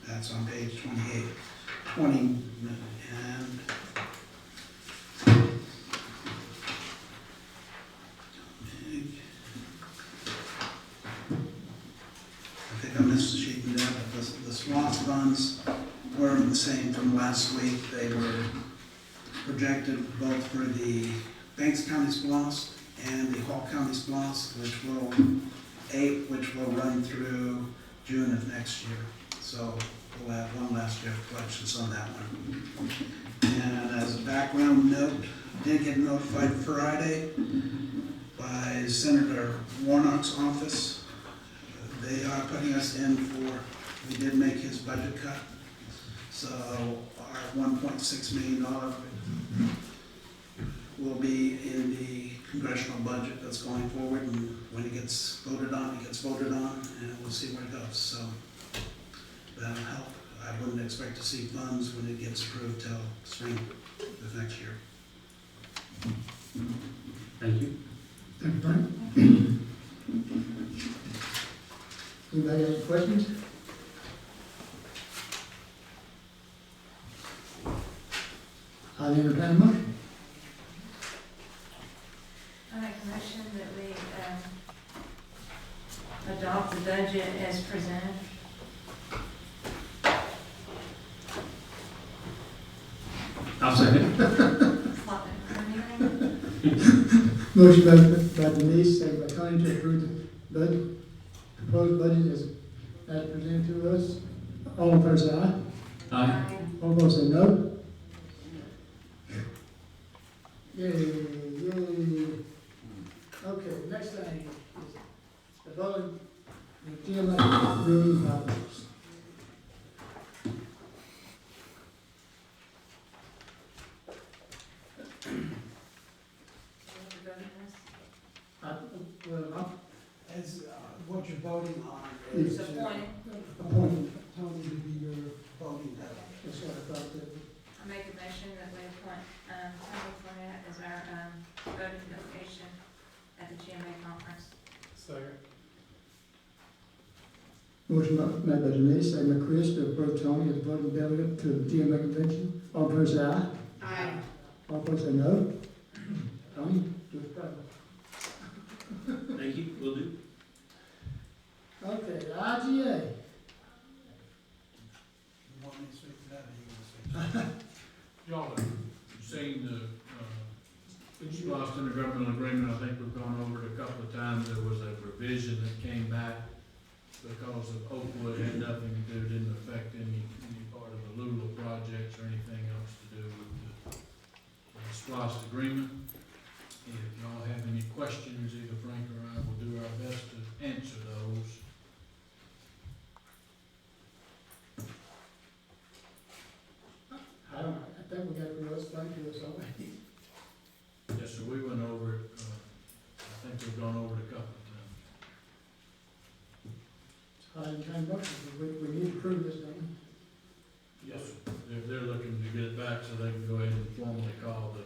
That's on page 28. I think I missed the sheet in there, but the SWAS funds were the same from last week. They were projected both for the Banks County SPLOST and the Hall County SPLOST, which will run through June of next year. So we'll have one last year of collections on that one. And as a background note, did get notified Friday by Senator Warnock's office. They are putting us in for, we did make his budget cut. So our $1.6 million will be in the congressional budget that's going forward, and when it gets voted on, it gets voted on, and we'll see where it goes. So that'll help. I wouldn't expect to see funds when it gets approved till spring of next year. Thank you. Thank you, Frank. Anybody have any questions? I entertain a motion. I make a motion that we, adopt the budget as presented. I'll second. Slot that for anything. Motion by Denise, second by Tony to approve the budget, proposed budget as presented to us. All in favor say aye. Aye. All opposed say no. Yay, yay. Okay, next thing is the voting, the GMA room vouchers. As, what you're voting on It's is Appointed. appointed. Tony to be your voting delegate. That's what I thought that. I make a motion that we appoint, Tony Fournette as our, voting delegation at the GMA conference. Second. Motion made by Denise, second by Chris to approve Tony as voting delegate to the GMA convention. All in favor say aye. Aye. All opposed say no. Tony, do it proud. Thank you, will do. Okay, the IGA. You want me to speak to that, or you want to speak to that? Y'all have seen the, SPOS intergovernmental agreement, I think we've gone over it a couple of times. There was a revision that came back because of Oakwood, had nothing to do, didn't affect any part of the Lula projects or anything else to do with the SPOS agreement. If y'all have any questions, either Frank or I will do our best to answer those. I think we got to explain to us already. Yes, sir, we went over it, I think we've gone over it a couple of times. I entertain motion, we need to prove this, don't we? Yes, sir. They're looking to get it back so they can go ahead and formally call the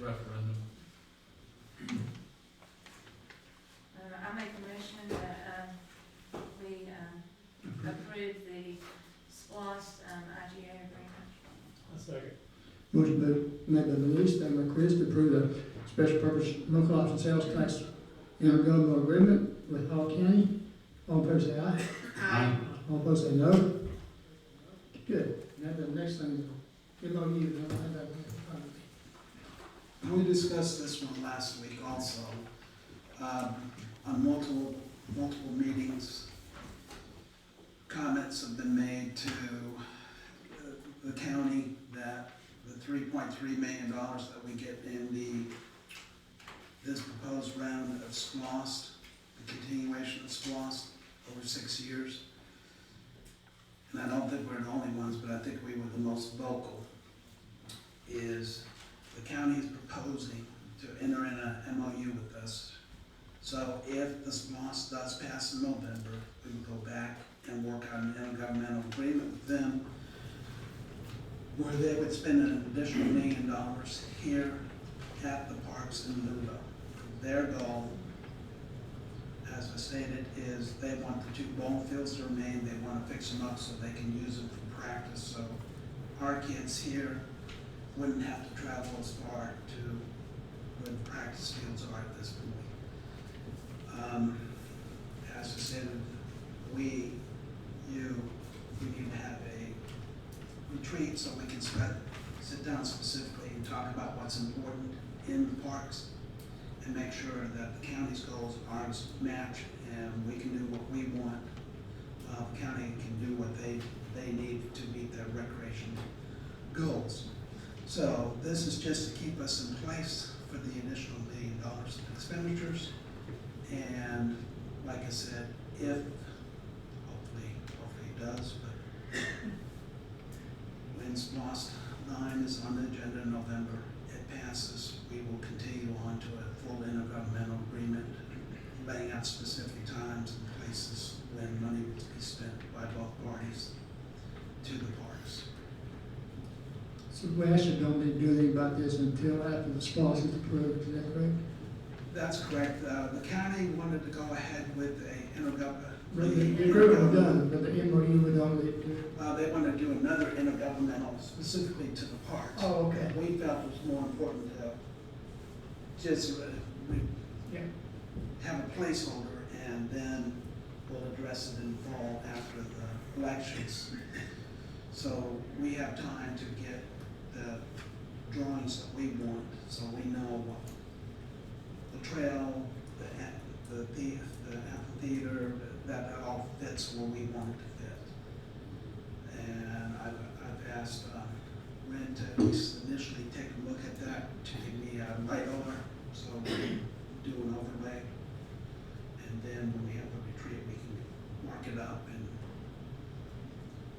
referendum. I make a motion that, we, approve the SPOS, IGA agreement. Second. Motion made by Denise, second by Chris to approve the special purpose local option sales tax intergovernmental agreement with Hall County. All in favor say aye. Aye. All opposed say no. Good. Now the next thing is MOU. I don't have that in front of me. We discussed this one last week also, on multiple meetings. Comments have been made to the county that the $3.3 million that we get in this proposed round of SPOS, the continuation of SPOS over 6 years. And I don't think we're the only ones, but I think we were the most vocal, is the county is proposing to enter in a MOU with us. So if the SPOS does pass in November, we will go back and work on an intergovernmental agreement with them where they would spend an additional $1 million here at the parks in Lula. Their goal, as I stated, is they want the 2 ball fields to remain. They want to fix them up so they can use them for practice. So our kids here wouldn't have to travel as far to where the practice fields are at this point. As I said, we need to have a retreat so we can sit down specifically and talk about what's important in the parks and make sure that the county's goals are matched and we can do what we want. The county can do what they need to meet their recreation goals. So this is just to keep us in place for the additional $1 million of expenditures. And like I said, if, hopefully it does, but when SPOS 9 is on the agenda in November, it passes, we will continue on to a full intergovernmental agreement, laying out specific times and places when money will be spent by both parties to the parks. So we actually don't need to do anything about this until after the SPOS is approved, is that correct? That's correct. The county wanted to go ahead with a But the agreement was done, but the MOU would only, They want to do another intergovernmental specifically to the parks. oh, okay. We felt it was more important to just Yeah. have a placeholder, and then we'll address it in fall after the elections. So we have time to get the drawings that we want, so we know what the trail, the amphitheater, that all fits where we want it to fit. And I've asked Ren to at least initially take a look at that, to give me a light over, so we can do an overlay. And then when we have the retreat, we can mark it up and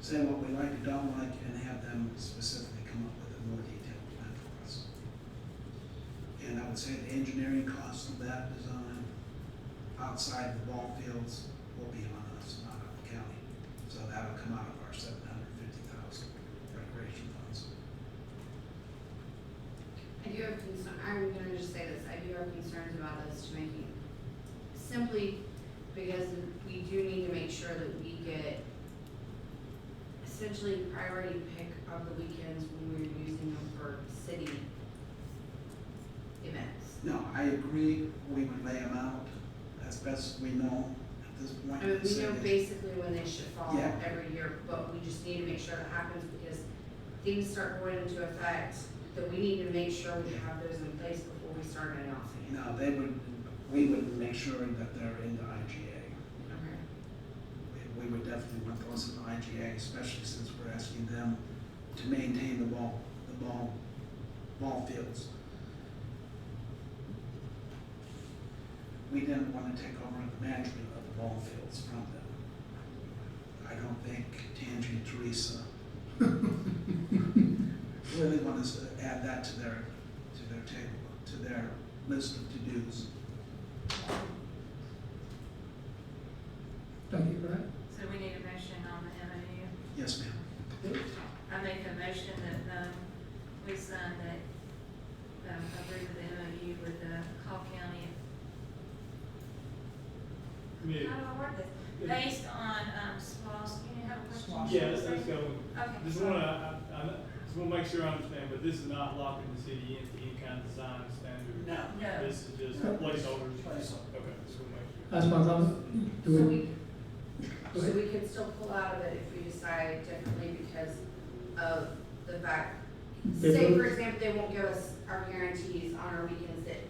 say what we like and don't like, and have them specifically come up with a more detailed plan for us. And I would say the engineering cost of that design outside the ball fields will be on us, not on the county. So that'll come out of our $750,000 recreation funds. I do have concern, I'm gonna just say this, I do have concerns about this to making, simply because we do need to make sure that we get essentially priority pick of the weekends when we're using them for city events. No, I agree, we would lay them out as best we know at this point. I mean, we know basically when they should fall Yeah. every year, but we just need to make sure that happens because things start going into effect, that we need to make sure we have those in place before we start announcing it. No, we would make sure that they're in the IGA. Okay. We would definitely want those in the IGA, especially since we're asking them to maintain the ball fields. We didn't want to take over the management of the ball fields from them. I don't think Tangi and Teresa really want us to add that to their table, to their list of to-dos. Thank you, Brad. So we need a motion on the MOU. Yes, ma'am. I make a motion that, we sign that, agree with the MOU with, Call County. Yeah, How do I word this? Based on, SPOS, you have a question? yeah, let's go. Okay. This one, I just want to make sure I understand, but this is not locking the city into any kind of design standard. No. No. This is just placeholders. Placeholder. Okay, just want to make sure. That's my thought. So Do we, we, so we could still pull out of it if we decide differently because of the fact, say for example, they won't give us our guarantees on our weekends that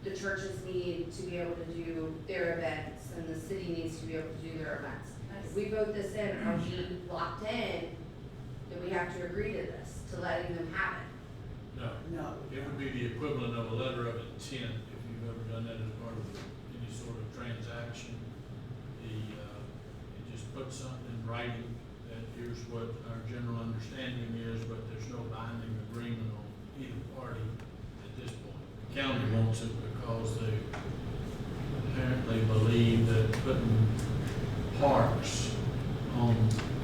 the churches need to be able to do their events and the city needs to be able to do their events. If we vote this in, are we locked in, that we have to agree to this, to letting them have it? No, No. it would be the equivalent of a letter of intent, if you've ever done that as part of any sort of transaction. It just puts something in writing that here's what our general understanding is, but there's no binding agreement on either party at this point. The county wants it because they apparently believe that putting parks on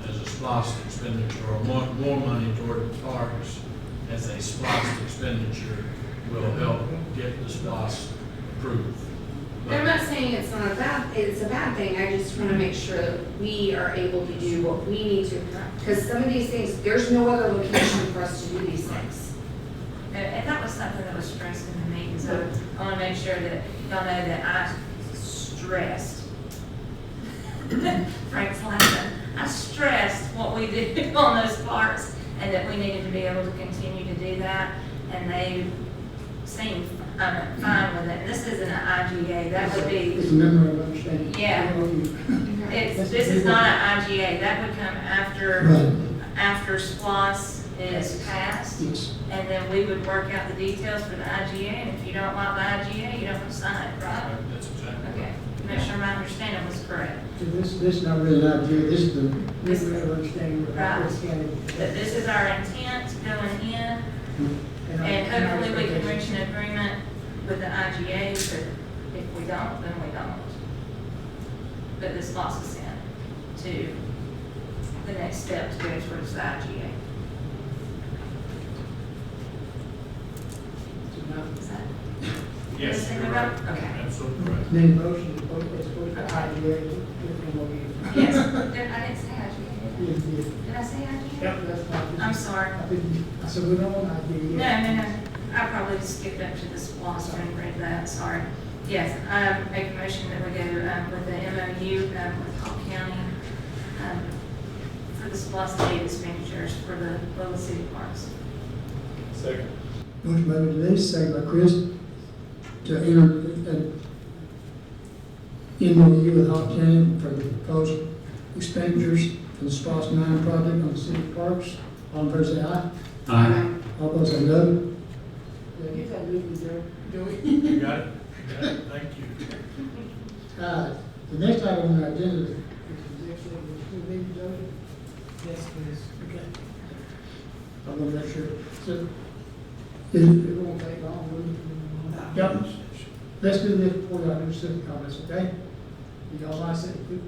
as a SPOS expenditure, or more money toward the parks as a SPOS expenditure will help get the SPOS approved. I'm not saying it's not it's a bad thing, I just wanna make sure that we are able to do what we need to, because some of these things, there's no other location for us to do these things. And that was something that was stressed in the meeting, so I wanna make sure that y'all know that I stressed. Frank's laughing. I stressed what we did on those parks and that we needed to be able to continue to do that. And they seemed fine with it. And this isn't an IGA, that would be, it's a memorandum of understanding. Yeah. this is not an IGA, that would come after, Right. after SPOS is passed. Yes. And then we would work out the details for the IGA, and if you don't like the IGA, you don't have to sign it, right? That's exactly right. Okay, make sure my understanding was correct. So this is not really an idea, this is the memorandum of understanding with Right. North County. That this is our intent going in, our- and our hopefully we can reach expectations. an agreement with the IGA, but if we don't, then we don't. But this locks us in to the next step to go towards the IGA. So now, Is that? Yes, Is that you're right? right. Okay. Absolutely right. Need a motion, to vote this for the IGA, and what we Yes, I didn't say IGA. Yes, yes. Did I say IGA? Yep, that's fine. I'm sorry. I said, we don't want idea yet. No. I probably skipped up to the SPOS and read that, sorry. Yes, I make a motion that we go with the MOU with Hall County for the SPOS aid expenditures for the Lula City Parks. Second. Motion by Denise, second by Chris, to enter an MOU with Hawk County for the proposed expenditures for the SPOS 9 project on the city parks. All in favor, say aye. Aye. All opposed, say no. You got it, Joey. You got it? Got it, thank you. The next item on our agenda is executive school meeting, Joey. Yes, please. Okay. I want to make sure. So, it won't take long, will it? Yep. Let's do this before y'all do city comments, okay? Y'all like it?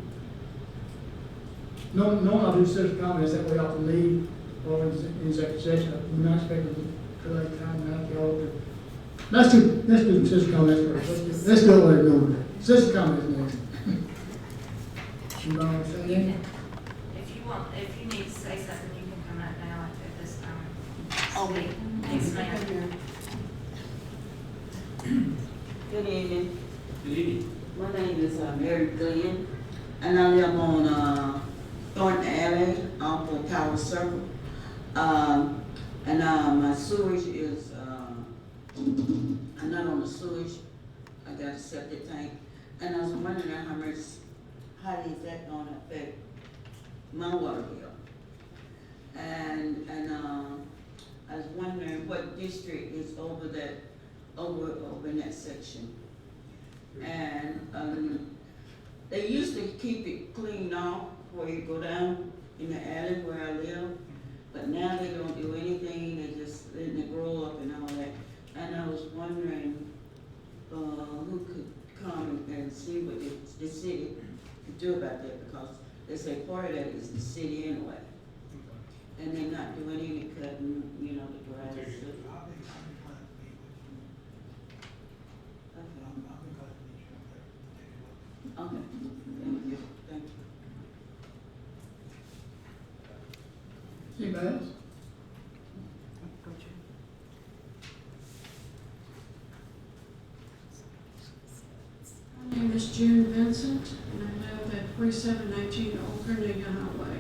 No, I'll do city comments, that way y'all can leave or in executive session. We're not expecting to lay time out, y'all. Let's do the city comments first. Let's do what we're doing. City comments next. You know what I'm saying? If you need to say something, you can come up now at this time. Oh, Speak. Yes, ma'am. Good evening. Good evening. My name is Mary Glenn, and I live on Thornton Alley off of Tower Circle. My sewage is, I'm not on the sewage. I got a septic tank, and I was wondering how is that gonna affect my water bill? And I was wondering what district is over in that section. And they used to keep it cleaned off before you go down in the alley where I live, but now they don't do anything, they just letting it grow up and all that. And I was wondering who could come and see what the city could do about that, because they say part of that is the city anyway. And they're not doing any cutting, the grass. I'll be glad to meet with you. I'll be glad to meet you up there. Take a look. Okay, thank you, thank you. Anybody else? My name is June Vincent, and I live at 4719 Old Carnegie Highway.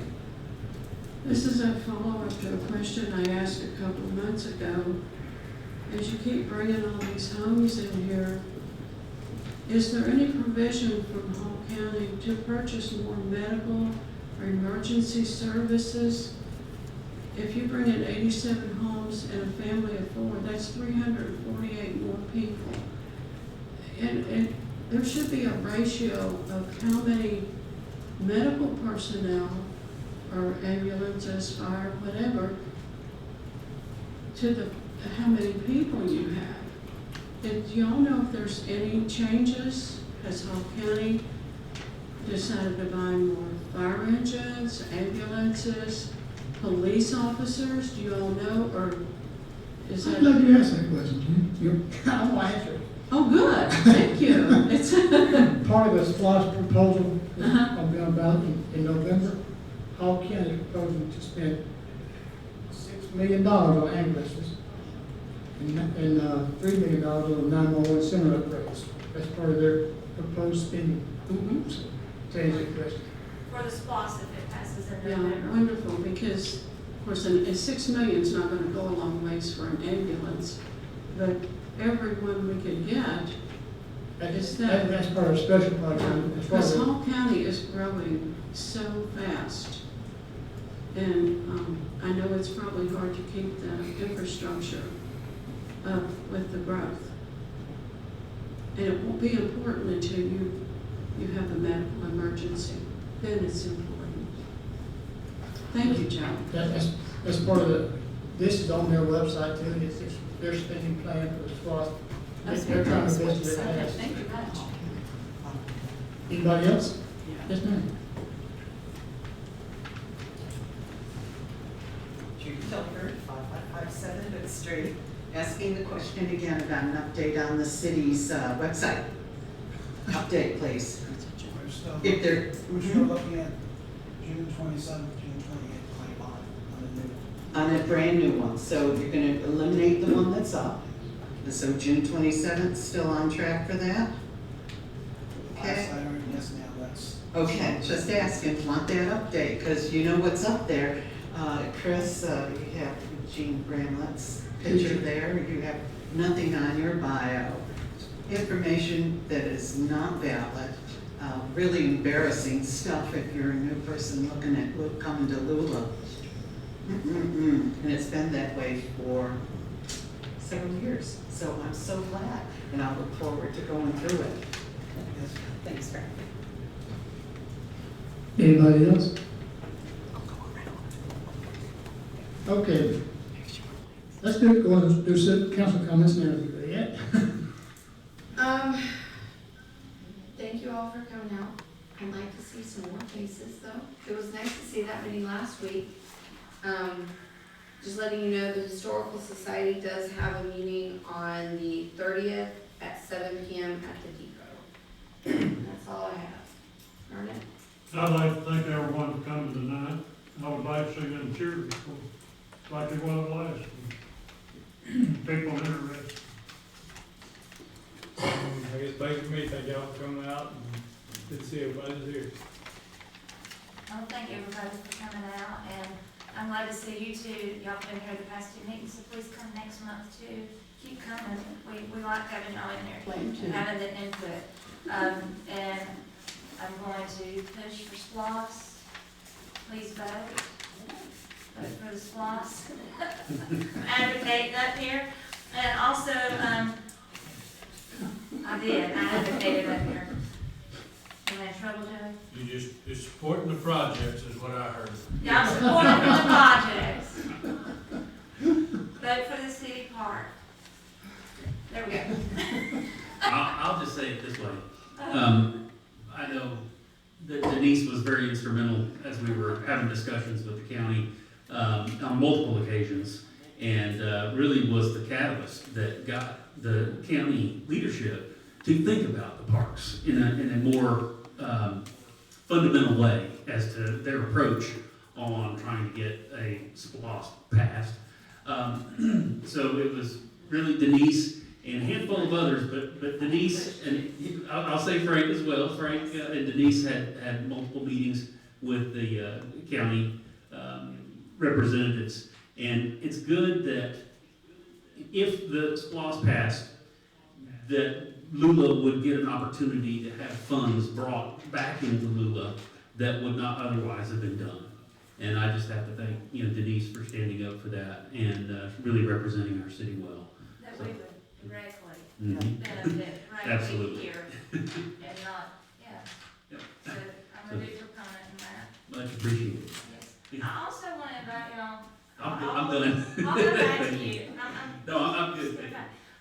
This is a follow-up to a question I asked a couple of months ago. As you keep bringing all these homes in here, is there any provision from Hall County to purchase more medical or emergency services? If you bring in 87 homes and a family of 4, that's 348 more people. And there should be a ratio of how many medical personnel or ambulances, fire, whatever, to how many people you have. Do y'all know if there's any changes? Has Hall County decided to buy more fire engines, ambulances, police officers? Do you all know, or is that? I'm glad you asked that question, Jim. I will answer it. Oh, good, thank you. It's Part of the SPOS proposal I'll be on ballot in November. Hall County is proposing to spend $6 million on ambulances and $3 million on 911 center upgrades. That's part of their proposed spending. To answer your question. For the SPOS, if it passes in yeah, November. wonderful, because of course, and $6 million is not going to go a long ways for an ambulance, but everyone we can get. That's part of a special project. Because Hall County is growing so fast. And I know it's probably hard to keep the infrastructure up with the growth. And it won't be important until you have a medical emergency. Then it's important. Thank you, Joe. That's part of this is on their website too. It's their spending plan for the SPOS. They're trying to invest it fast. Thank you much. Anybody else? Yes, ma'am. Judy Tilford, 5557 Hood Street, asking the question again about an update on the city's website. Update, please. If they're, We're still looking at June 27th, June 28th, 25 on the new. on a brand new one, so you're gonna eliminate the one that's up. So June 27th, still on track for that? Last Okay. I heard, yes, now that's. Okay, just asking, want that update, because you know what's up there. Chris, you have Gene Bramlett's picture there, you have nothing on your bio. Information that is not valid, really embarrassing stuff if you're a new person looking at coming to Lula. And it's been that way for several years, so I'm so glad, and I look forward to going through it. Yes. Thanks, Frank. Anybody else? Okay. Let's go on and do some council comments now. Yeah. Thank you all for coming out. I'd like to see some more faces though. It was nice to see that many last week. Just letting you know, the Historical Society does have a meeting on the 30th at 7 p.m. at the Depot. That's all I have. Ernest? I'd like to thank everyone for coming tonight. I would like to see them cheered like it was last one. People interested. I guess basically, thank y'all for coming out and good to see everybody's here. Well, thank everybody for coming out, and I'm glad to see you two. Y'all been here the past 2 meetings, so please come next month too. Keep coming. We like having y'all in there, and having the input. And I'm going to push for SPLOS. Please vote. Vote for the SPLOS. Advocate up here. And also, I advocated up here. Am I in trouble, Joey? You're supporting the projects is what I heard. Yeah, I'm supporting the projects. Vote for the city park. There we go. I'll just say it this way. I know that Denise was very instrumental as we were having discussions with the county on multiple occasions, and really was the catalyst that got the county leadership to think about the parks in a more fundamental way as to their approach on trying to get a SPLOS passed. So it was really Denise and a handful of others, but Denise, and I'll say Frank as well. Frank and Denise had multiple meetings with the county representatives, and it's good that if the SPLOS passed, that Lula would get an opportunity to have funds brought back into Lula that would not otherwise have been done. And I just have to thank Denise for standing up for that and really representing our city well. That we would directly Mhm. benefit right Absolutely. here and not, yeah. Yep. So I'm a big proponent in that. Much appreciated. Yes. I also want to invite y'all. I'm done. I'll go back to you. No, I'm good. Okay.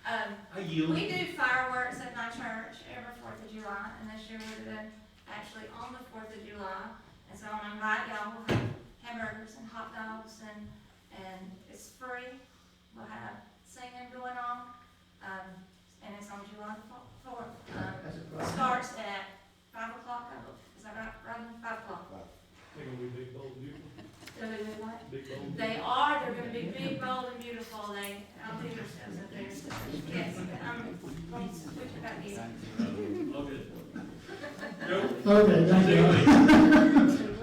I yield. We do fireworks at my church every 4th of July, and this year we're doing actually on the 4th of July. And so I want to invite y'all. We'll have hamburgers and hot dogs, and it's free. We'll have singing going on, and it's on July 4th. Starts at 5 o'clock. Is that right? Robin? 5 o'clock. They're gonna be big, bold, and beautiful. They're gonna be what? Big, bold, and They are. They're going to be big, bold, and beautiful. I'll do yourselves up there. So, yes, I'm going to switch it back to you. All good. Okay, thank you.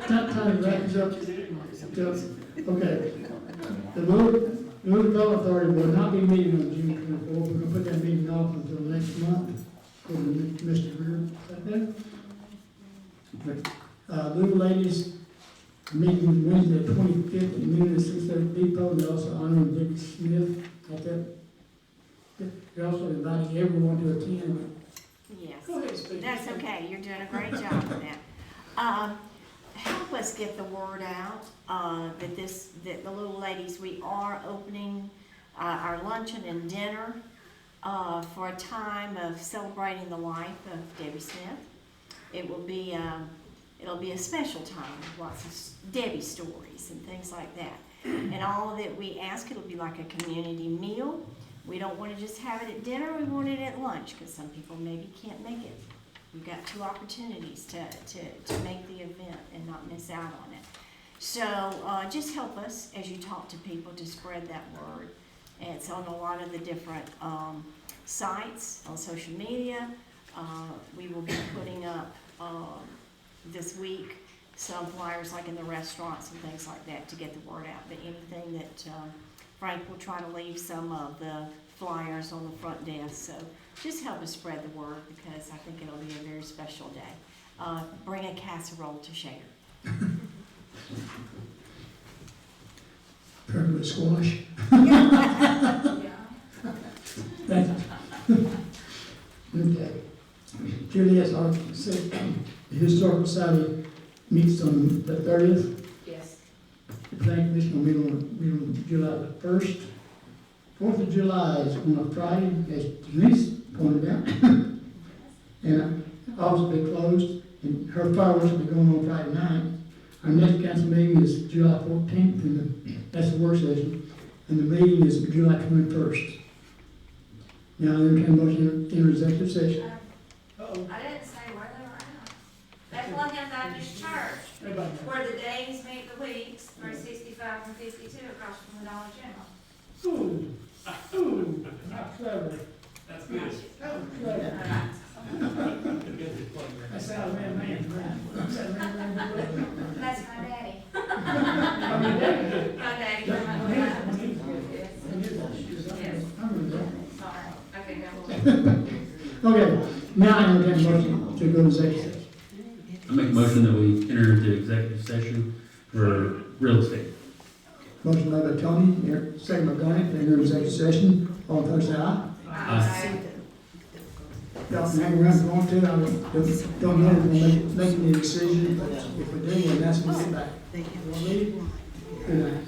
Time to wrap this up. Okay. The Lula Development Authority will not be meeting on June 24th. We're gonna put that meeting off until next month. For Mr. Greer, is that there? Lula Ladies meeting Wednesday, the 25th, at noon at 6:30 Depot. They're also honoring Dick Smith. Like that. They're also inviting everyone to attend. Yes, that's okay, you're doing a great job with that. Help us get the word out, that the Little Ladies, we are opening our luncheon and dinner for a time of celebrating the life of Debbie Smith. It will be, it'll be a special time with lots of Debbie stories and things like that. And all that we ask, it'll be like a community meal. We don't want to just have it at dinner, we want it at lunch, because some people maybe can't make it We've got 2 opportunities to make the event and not miss out on it. So, just help us as you talk to people to spread that word. It's on a lot of the different, sites, on social media. We will be putting up, this week, some flyers like in the restaurants and things like that to get the word out. But anything that, Frank will try to leave some of the flyers on the front desk. So just help us spread the word because I think it'll be a very special day. Bring a casserole to share. Pepper with squash. Thank you. Okay. Julie, as I said, the Historical Society meets on the 30th. Yes. The Planning Commission will meet on July the 1st. 4th of July is on a Friday, as Denise pointed out. And office will be closed, and her fireworks will be going on Friday night. Our next council meeting is July 14th, and that's the work session. And the meeting is July 21st. Now, there can be motion in executive session. I didn't say where they were at. Bethlehem Baptist Church, where the days meet the weeks, 365 and 52 across from the Dollar General. Ooh, not clever. That's good. That was clever. That's how a man. That's my daddy. I mean, that- My daddy from my Yes. Sorry. Okay, no, we'll. Okay, now I entertain a motion to go to executive session. I make a motion that we enter into executive session for real estate. Motion made by Tony, second by Donnie, to enter executive session. All in favor, say aye. Aye. Y'all can hang around if you want to. I don't know if we'll make any decision, but if we do, then that's when we get back. You want to leave? Good night.